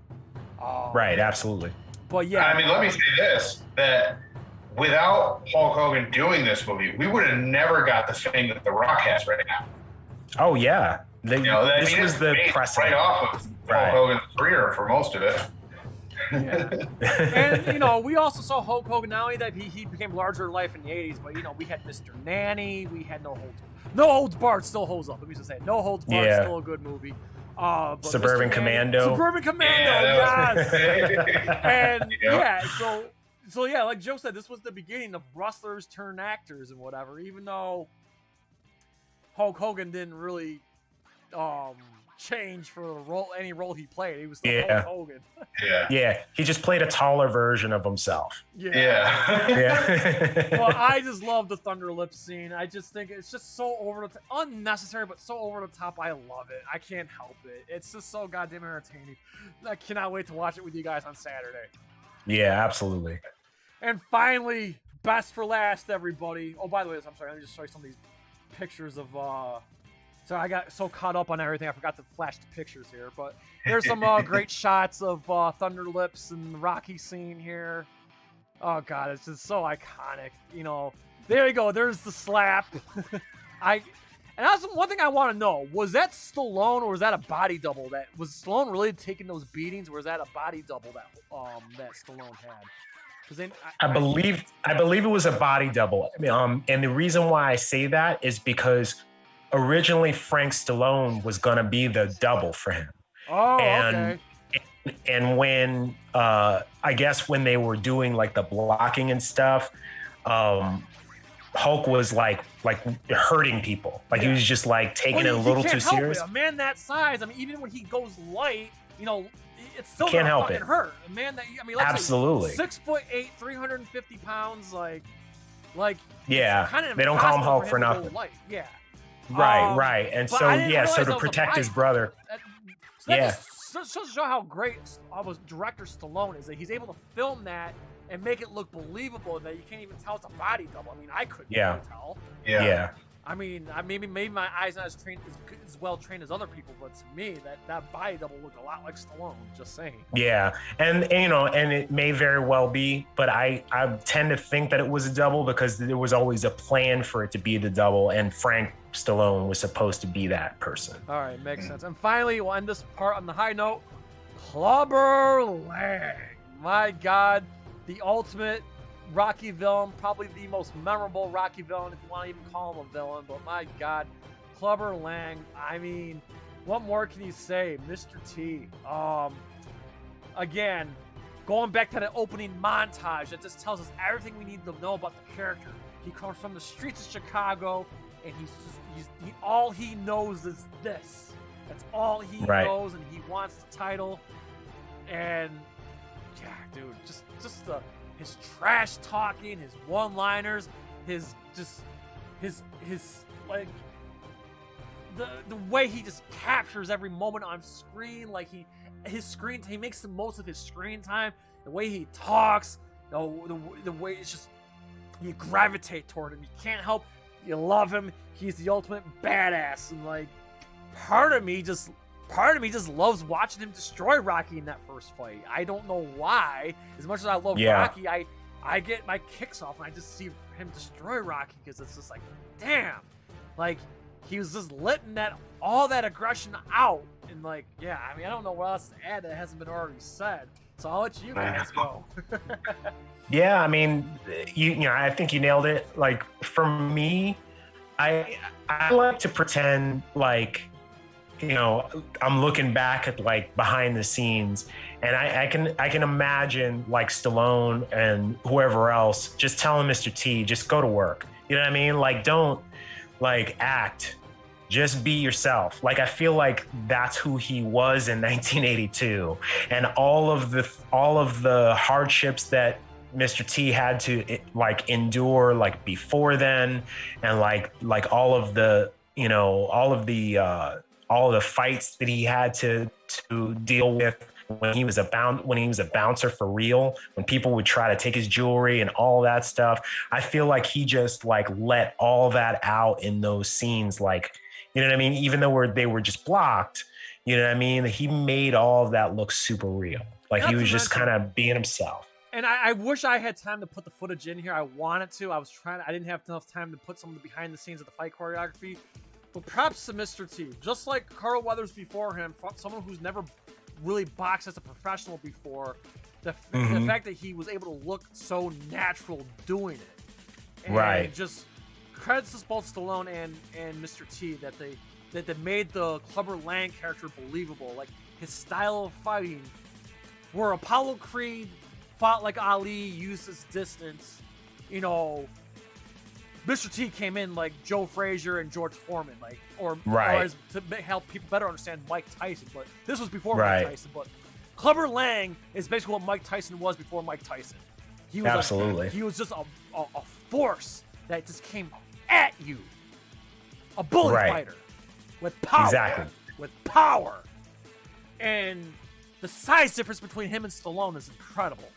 Right, absolutely. But yeah, I mean, let me say this: that without Hulk Hogan doing this movie, we would have never got the fame that The Rock has right now. Oh yeah, this was the precedent right off of Hulk Hogan's career for most of it. Yeah. And we also saw Hulk Hogan. Not only that he became larger in life in the '80s, but we had Mr. Nanny, we had No Holds Barred still holds up. Let me just say, No Holds Barred is still a good movie. But Suburban Commando, yes. And so yeah, like Joe said, this was the beginning of wrestlers turned actors and whatever. Even though Hulk Hogan didn't really change for any role he played, he was still Hulk Hogan. Yeah, he just played a taller version of himself. Yeah. Well, I just love the Thunder Lip scene. I just think it's just so unnecessary, but so over the top. I love it. I can't help it. It's just so goddamn entertaining. I cannot wait to watch it with you guys on Saturday. Yeah, absolutely. And finally, best for last, everybody. Oh, by the way, I'm sorry. Let me just show you some of these pictures of. So I got so caught up on everything, I forgot to flash the pictures here. But there's some great shots of Thunder Lips and the Rocky scene here. Oh God, it's just so iconic. There you go. There's the slap. And that's one thing I want to know: was that Stallone or was that a body double? Was Stallone really taking those beatings, or was that a body double that Stallone had? I believe it was a body double. And the reason why I say that is because originally Frank Stallone was going to be the double for him. Oh, okay. And when, I guess when they were doing like the blocking and stuff, Hulk was like hurting people. Like he was just like taking it a little too serious. A man that size, I mean, even when he goes light, it's still can't help it. Hurt. A man that, absolutely 6'8", 350 pounds, like yeah, kind of they don't call him Hulk for nothing. Yeah. Right. And so to protect his brother. Just to show how great director Stallone is, that he's able to film that and make it look believable, that you can't even tell it's a body double. I mean, I couldn't really tell. Yeah. I mean, maybe my eyes not as well trained as other people, but to me, that body double looked a lot like Stallone. Just saying. Yeah, and it may very well be, but I tend to think that it was a double because there was always a plan for it to be the double, and Frank Stallone was supposed to be that person. All right, makes sense. And finally, we'll end this part on the high note. Clubber Lang. My God, the ultimate Rocky villain, probably the most memorable Rocky villain, if you want to even call him a villain. But my God, Clubber Lang. I mean, what more can you say, Mr. T? Again, going back to the opening montage, that just tells us everything we need to know about the character. He comes from the streets of Chicago, and all he knows is this. That's all he knows, and he wants the title. And yeah, dude, just his trash talking, his one-liners, his like the way he just captures every moment on screen, like he makes the most of his screen time, the way he talks, the way it's just you gravitate toward him. You can't help, you love him. He's the ultimate badass, and like part of me just loves watching him destroy Rocky in that first fight. I don't know why. As much as I love Rocky, I get my kicks off when I just see him destroy Rocky, because it's just like, damn, like he was just letting all that aggression out, and like, yeah, I mean, I don't know what else to add that hasn't been already said. So I'll let you guys go. Yeah, I mean, I think you nailed it. Like for me, I like to pretend like, I'm looking back at like behind the scenes, and I can imagine like Stallone and whoever else just telling Mr. T, just go to work. You know what I mean? Like, don't like act, Just be yourself. Like, I feel like that's who he was in 1982, and all of the hardships that Mr. T had to like endure like before then, and like all of the fights that he had to deal with when he was a bouncer for real, when people would try to take his jewelry and all that stuff. I feel like he just like let all that out in those scenes, like, you know what I mean? Even though they were just blocked, you know what I mean? He made all of that look super real. Like, he was just kind of being himself. And I wish I had time to put the footage in here. I wanted to. I didn't have enough time to put some of the behind the scenes of the fight choreography. But props to Mr. T. Just like Carl Weathers before him, someone who's never really boxed as a professional before, the fact that he was able to look so natural doing it. And right. Just credits to both Stallone and Mr. T that they made the Clubber Lang character believable. Like, his style of fighting, where Apollo Creed fought like Ali, used his distance, you know, Mr. T came in like Joe Frazier and George Foreman, like, or to help people better understand Mike Tyson. But this was before Mike Tyson. But Clubber Lang is basically what Mike Tyson was before Mike Tyson. He was absolutely. He was just a force that just came at you, a bully fighter with power. Exactly. With power, and the size difference between him and Stallone is incredible.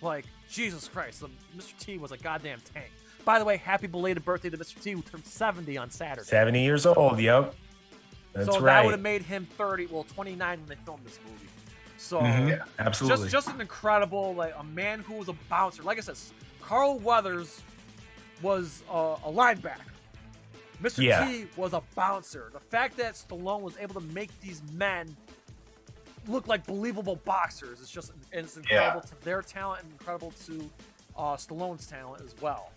Like, Jesus Christ, Mr. T was a goddamn tank. By the way, happy belated birthday to Mr. T, who turned 70 on Saturday. 70 years old, yep. That's so right. that would have made him 29 when they filmed this movie. So, yeah, absolutely. Just an incredible, like, a man who was a bouncer. Like I said, Carl Weathers was a linebacker. Mr. T was a bouncer. The fact that Stallone was able to make these men look like believable boxers is just, and it's incredible to their talent and incredible to Stallone's talent as well.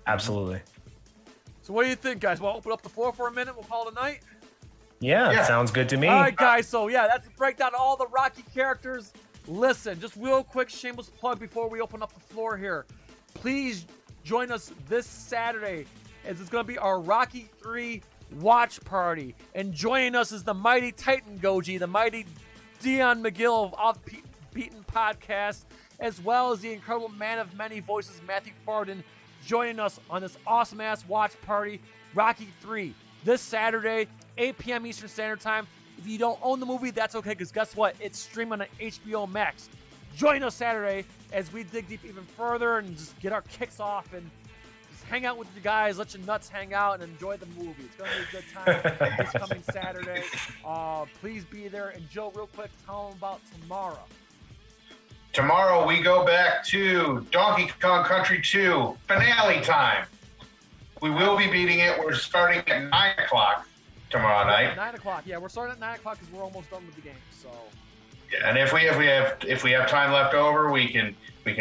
Absolutely. So what do you think, guys? We'll open up the floor for a minute. We'll call it a night. Yeah, sounds good to me. All right, guys. So yeah, that's a breakdown of all the Rocky characters. Listen, just real quick, shameless plug before we open up the floor here. Please join us this Saturday, as it's going to be our Rocky 3 watch party. And joining us is the mighty Titan Goji, the mighty Dion McGill of Off Beaten Podcast, as well as the incredible man of many voices, Matthew Farden, joining us on this awesome-ass watch party, Rocky 3, this Saturday, 8 p.m. Eastern Standard Time. If you don't own the movie, that's okay, because guess what? It's streaming on HBO Max. Join us Saturday as we dig deep even further and just get our kicks off and just hang out with you guys, let your nuts hang out, and enjoy the movie. It's going to be a good time this coming Saturday. Please be there. And Joe, real quick, tell them about tomorrow. Tomorrow we go back to Donkey Kong Country 2 finale time. We will be beating it. We're starting at 9 o'clock tomorrow night. 9 o'clock. Yeah, we're starting at 9 o'clock because we're almost done with the game. So. Yeah, and if we have time left over, we can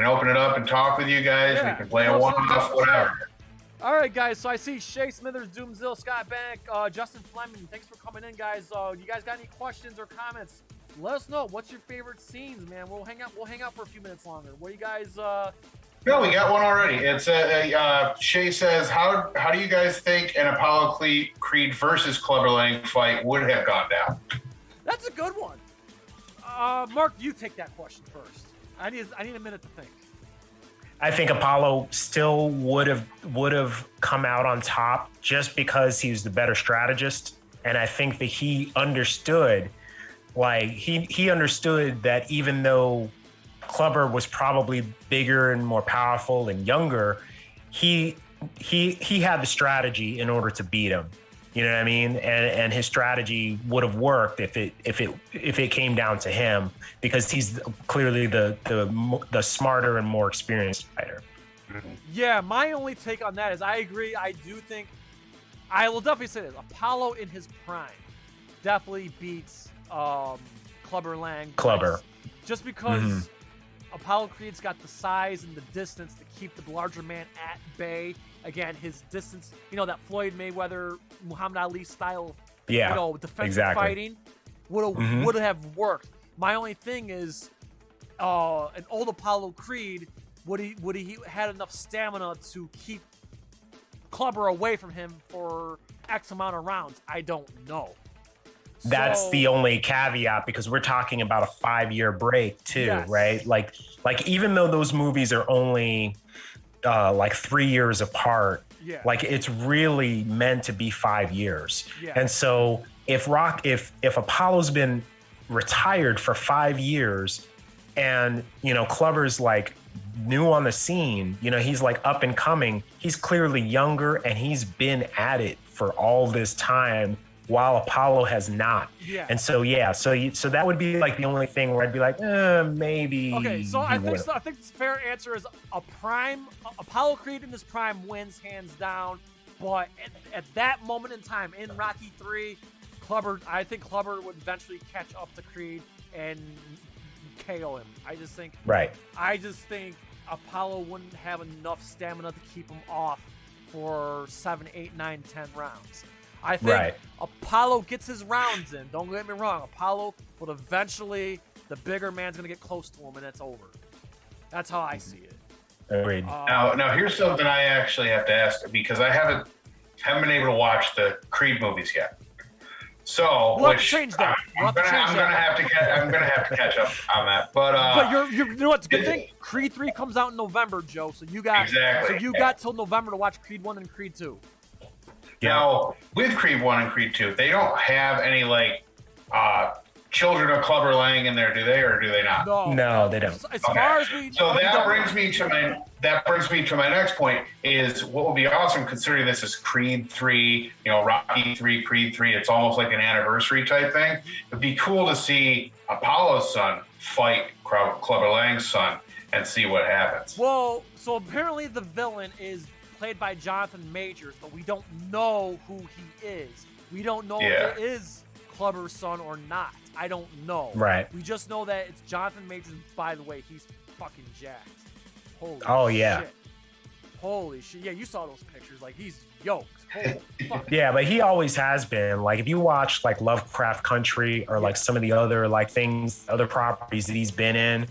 open it up and talk with you guys. Yeah. We can play a one-off, whatever. All right, guys. So I see Shay Smithers, Doomzilla, Scott Bannock, justin Fleming. Thanks for coming in, guys. You guys got any questions or comments? Let us know. What's your favorite scenes, man? We'll hang out for a few minutes longer. What do you guys? No, we got one already. It's Shay says, how do you guys think an Apollo Creed versus Clubber Lang fight would have gone down? That's a good one. Mark, you take that question first. I need a minute to think. I think Apollo still would have come out on top just because he was the better strategist, and I think that he understood. Like, he understood that even though Clubber was probably bigger and more powerful and younger, he had the strategy in order to beat him. You know what I mean? And his strategy would have worked if it came down to him, because he's clearly the smarter and more experienced fighter. Yeah, my only take on that is I agree. I do think I will definitely say this: Apollo in his prime definitely beats Clubber Lang. Clubber. Just because Apollo Creed's got the size and the distance to keep the larger man at bay. Again, his distance, that Floyd Mayweather, Muhammad Ali style, defensive fighting would have worked. My only thing is, an old Apollo Creed, would he had enough stamina to keep Clubber away from him for X amount of rounds. I don't know. That's the only caveat, because we're talking about a 5-year break too, Yes. right? Like even though those movies are only like 3 years apart, like it's really meant to be 5 years. Yeah. And so if Apollo's been retired for 5 years, and Clubber's like new on the scene, he's like up and coming, he's clearly younger, and he's been at it for all this time, while Apollo has not. Yeah. And so so that would be like the only thing where I'd be like, maybe. Okay, so I think the fair answer is Apollo Creed in his prime wins hands down, but at that moment in time in Rocky 3, I think Clubber would eventually catch up to Creed and KO him. I just think Apollo wouldn't have enough stamina to keep him off for 7, 8, 9, 10 rounds. I think Apollo gets his rounds in. Don't get me wrong. Apollo will eventually, the bigger man's going to get close to him, and it's over. That's how I see it. Agreed. Now here's something I actually have to ask, because I haven't been able to watch the Creed movies yet. So, we'll have to change that. I'm gonna have to catch up on that. But you know what's a good thing? Creed 3 comes out in November, Joe. So you got till November to watch Creed 1 and Creed 2. Now, with Creed 1 and Creed 2, they don't have any children of Clubber Lang in there, do they, or do they not? No, they don't. As far as we so that brings me to my next point, is what would be awesome, considering this is Creed 3, Rocky 3, Creed 3, it's almost like an anniversary type thing. It'd be cool to see Apollo's son fight Clubber Lang's son and see what happens. Well, so apparently the villain is played by Jonathan Majors, but we don't know who he is. We don't know if it is Clubber's son or not. I don't know. Right. We just know that it's Jonathan Majors. By the way, he's fucking jacked. Holy shit. Holy shit. Yeah, you saw those pictures. Like, he's yoked. Holy fuck. Yeah, but he always has been. Like, if you watch like Lovecraft Country or like some of the other other properties that he's been in,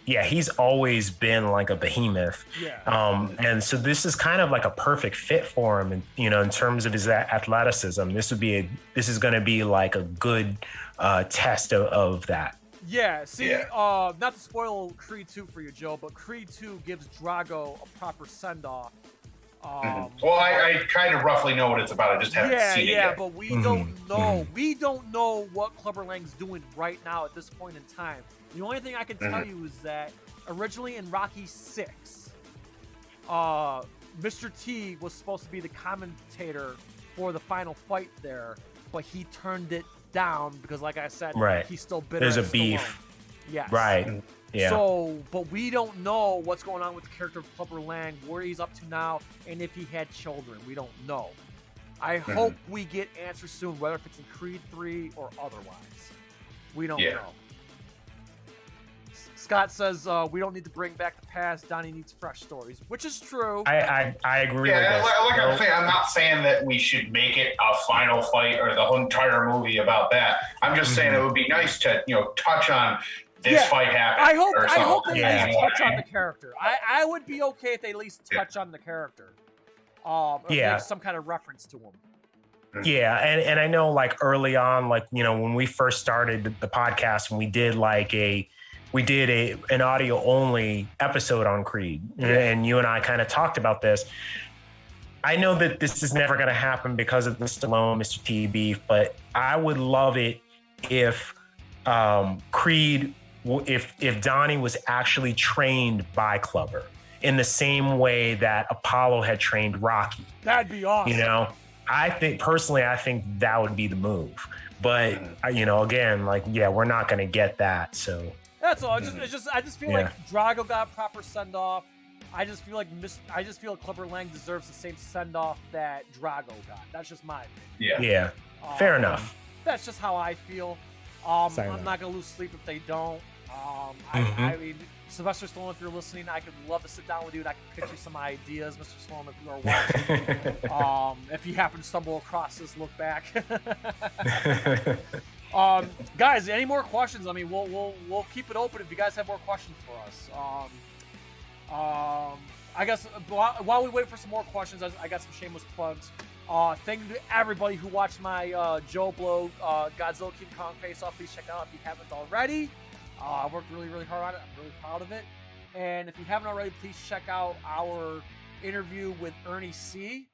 he's always been like a behemoth. Yeah. And so this is kind of like a perfect fit for him, and in terms of his athleticism. This is going to be like a good test of that. Yeah, see, not to spoil Creed 2 for you, Joe, but Creed 2 gives Drago a proper send-off. Well, I kind of roughly know what it's about. I just haven't seen it yet. Yeah, but we don't know. We don't know what Clubber Lang's doing right now at this point in time. The only thing I can tell you is that originally in Rocky 6, Mr. T was supposed to be the commentator for the final fight there, but he turned it down because, like I said, he's still bitter. There's a Stallone. beef. Yes. Right. Yeah. So, but we don't know what's going on with the character of Clubber Lang, where he's up to now, and if he had children. We don't know. I hope we get answers soon, whether if it's in Creed 3 or otherwise. We don't know. Scott says we don't need to bring back the past. Donnie needs fresh stories, which is true. I agree. Yeah, with I'm saying, I'm not saying that we should make it a final fight or the whole entire movie about that. I'm just saying it would be nice to touch on this fight happened. I hope they at least touch on the character. I would be okay if they at least touch on the character. Make some kind of reference to him. Yeah, and I know early on, when we first started the podcast, and we did an audio only episode on Creed, and you and I kind of talked about this. I know that this is never going to happen because of the Stallone Mr. T beef, but I would love it if Creed, if Donnie was actually trained by Clubber in the same way that Apollo had trained Rocky. That'd be awesome. I think that would be the move. But again, we're not going to get that. So that's all. I just feel like Drago got a proper send off. I just feel like Clubber Lang deserves the same send off that Drago got. That's just my opinion. Yeah. Fair enough. That's just how I feel. I'm not gonna lose sleep if they don't. I mean, Sylvester Stallone, if you're listening, I could love to sit down with you and I can pitch you some ideas, Mr. Stallone, if you are watching. If you happen to stumble across this look back. Guys, any more questions? I mean, we'll keep it open if you guys have more questions for us. I guess while we wait for some more questions, I got some shameless plugs. Thank you to everybody who watched my Joe Blow Godzilla King Kong face-off. Please check it out if you haven't already. I worked really, really hard on it. I'm really proud of it. And if you haven't already, please check out our interview with Ernie C.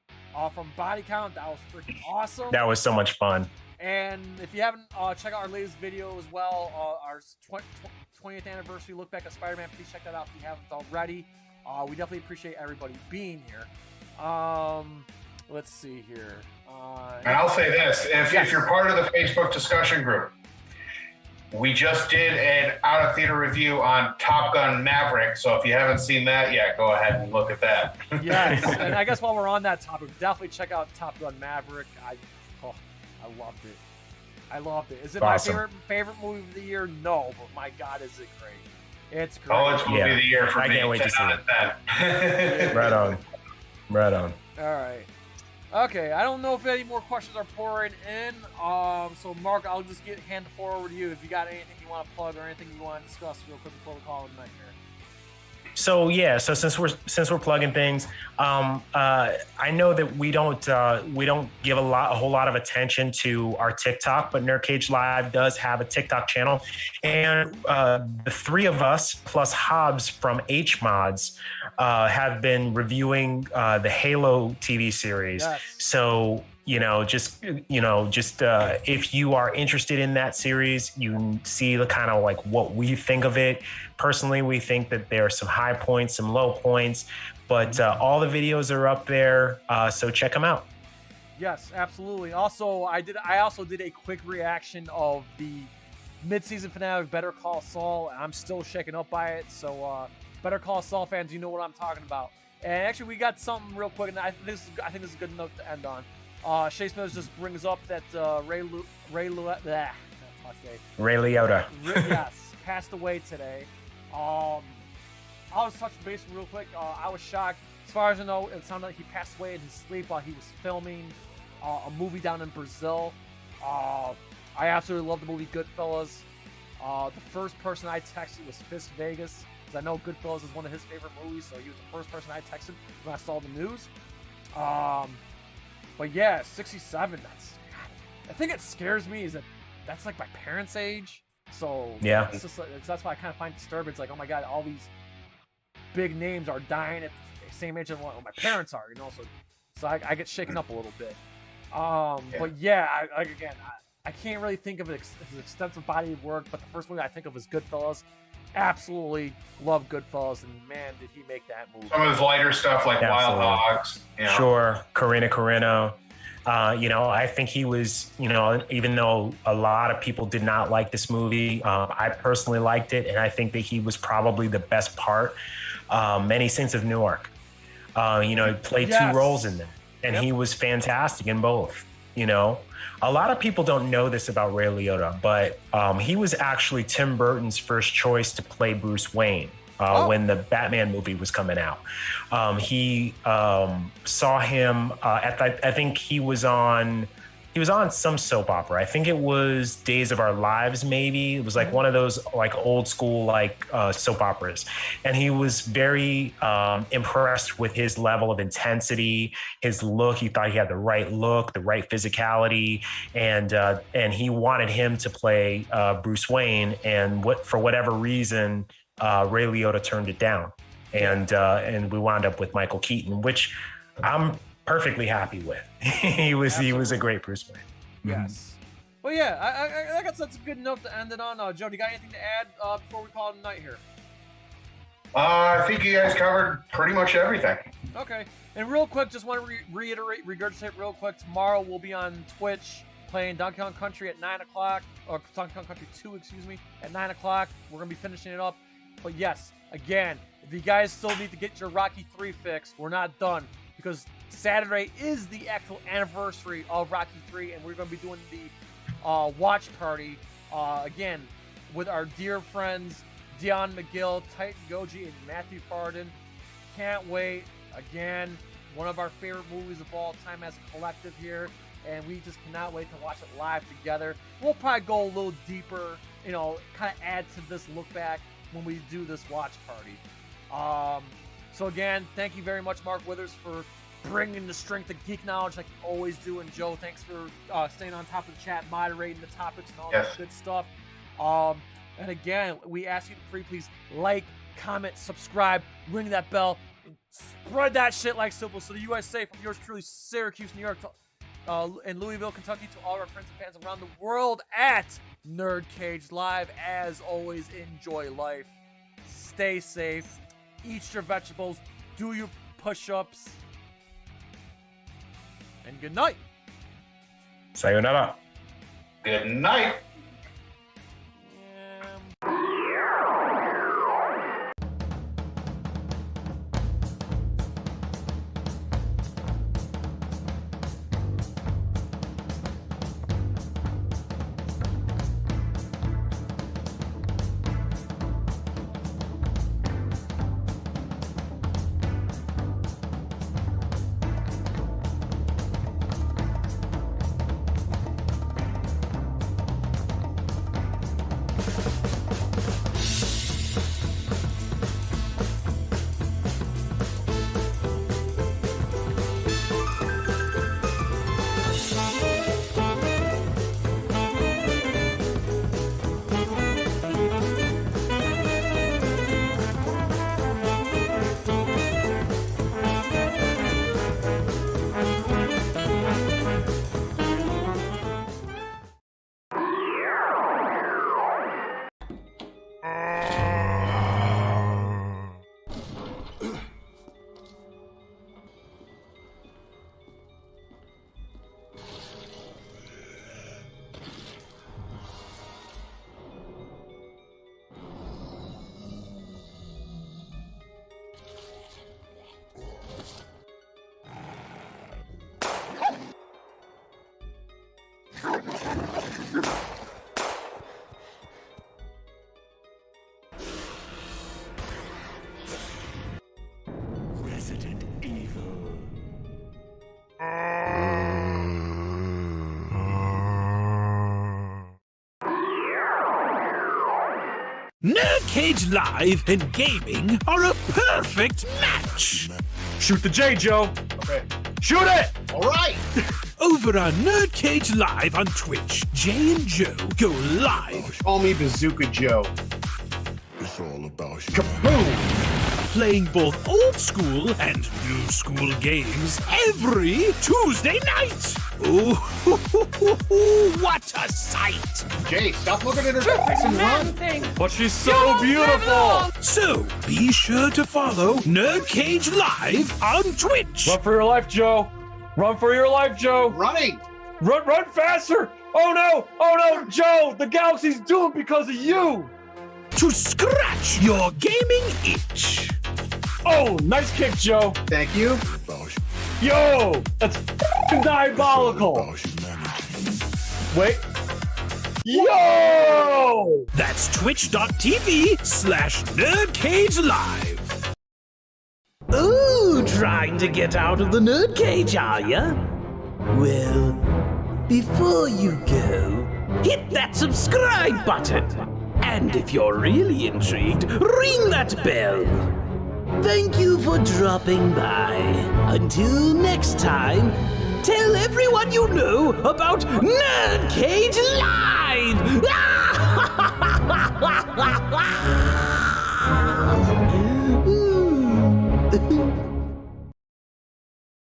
From Body Count. That was freaking awesome. That was so much fun. And if you haven't, check out our latest video as well, our 20th anniversary look back at Spider-Man. Please check that out if you haven't already. We definitely appreciate everybody being here. Let's see here. And I'll say this, if you're part of the Facebook discussion group, we just did an out-of-theater review on Top Gun Maverick, so if you haven't seen that yet, go ahead and look at that. Yes, and I guess while we're on that topic, definitely check out Top Gun Maverick. I loved it. I loved it. Is it awesome. My favorite movie of the year? No, but my God, is it great. It's great. Oh, it's movie of the year for me. I can't wait to see it. Right on. Right on. All right. Okay, I don't know if any more questions are pouring in. So Mark, I'll just hand the floor over to you if you got anything you want to plug or anything you want to discuss real quick before we call it a night here. So since we're plugging things, I know that we don't give a whole lot of attention to our TikTok, but NerdCage Live does have a TikTok channel, and the three of us plus Hobbs from H Mods have been reviewing the Halo TV series. Yes. So just if you are interested in that series, you can see the kind of like what we think of it. Personally, we think that there are some high points, some low points, but all the videos are up there, so check them out. Yes, absolutely. Also, I also did a quick reaction of the mid-season finale of Better Call Saul. I'm still shaken up by it, so Better Call Saul fans, you know what I'm talking about. And actually, we got something real quick, and I think this is a good note to end on. Shea Smithers just brings up that Ray Liotta yes, passed away today. I'll just touch base real quick. I was shocked. As far as I know, it sounded like he passed away in his sleep while he was filming a movie down in Brazil. I absolutely love the movie Goodfellas. The first person I texted was Fist Vegas, because I know Goodfellas is one of his favorite movies, so he was the first person I texted when I saw the news. But yeah, 67, I think it scares me is that that's like my parents' age. So yeah, it's just that's why I kind of find it disturbing. It's like, oh my God, all these big names are dying at the same age as what my parents are, so I get shaken up a little bit. But yeah, I can't really think of his extensive body of work, but the first movie I think of is Goodfellas. Absolutely love Goodfellas, and man, did he make that movie. Some of his lighter stuff like Wild Hogs. Sure, Carino. I think he was, even though a lot of people did not like this movie, I personally liked it, and I think that he was probably the best part. Many Saints of Newark. He played two roles in them, and he was fantastic in both. A lot of people don't know this about Ray Liotta, but he was actually Tim Burton's first choice to play Bruce Wayne. When the Batman movie was coming out, he saw him I think he was on some soap opera. I think it was Days of Our Lives, maybe. It was like one of those like old school like soap operas, and he was very impressed with his level of intensity, his look. He thought he had the right look, the right physicality, and he wanted him to play Bruce Wayne. And for whatever reason, Ray Liotta turned it down, and we wound up with Michael Keaton, which I'm perfectly happy with. he was a great Bruce Wayne. Yes. Well, yeah, I guess that's a good note to end it on. Joe, do you got anything to add before we call it a night here? I think you guys covered pretty much everything. Okay. And real quick, just want to regurgitate real quick. Tomorrow we'll be on Twitch playing Donkey Kong Country at 9 o'clock, or Donkey Kong Country 2, at 9 o'clock. We're going to be finishing it up. But yes, again, if you guys still need to get your Rocky 3 fix, we're not done, because Saturday is the actual anniversary of Rocky 3, and we're going to be doing the watch party again with our dear friends Dion McGill, Titan Goji, and Matthew Farden. Can't wait. Again, one of our favorite movies of all time as a collective here, and we just cannot wait to watch it live together. We'll probably go a little deeper, kind of add to this look back when we do this watch party. So again, thank you very much, Mark Withers, for bringing the strength of geek knowledge like you always do. And Joe, thanks for staying on top of the chat, moderating the topics and all that good stuff. And again, we ask you to please like, comment, subscribe, ring that bell, and spread that shit like Silver. So the USA, from yours truly, Syracuse, New York, and Louisville, Kentucky, to all our friends and fans around the world at NerdCage Live. As always, enjoy life, stay safe, eat your vegetables, do your push-ups, and good night. Sayonara. Good night. Resident Evil. NerdCage Live and gaming are a perfect match. Shoot the J, Joe. Okay. Shoot it! All right. Over on NerdCage Live on Twitch, Jay and Joe go live. Call me Bazooka Joe. It's all about you. Kaboom! Playing both old school and new school games every Tuesday night. Ooh, what a sight! Jay, stop looking at her face and run. But she's so beautiful. So be sure to follow NerdCage Live on Twitch. Run for your life, Joe. Run for your life, Joe. Running. Run faster. Oh no, Joe. The galaxy's doomed because of you. To scratch your gaming itch. Oh, nice kick, Joe. Thank you. Yo, that's diabolical. Wait. Yo! That's twitch.tv/NerdCage Live. Ooh, trying to get out of the NerdCage, are ya? Well, before you go, hit that subscribe button. And if you're really intrigued, ring that bell. Thank you for dropping by. Until next time, tell everyone you know about NerdCage Live!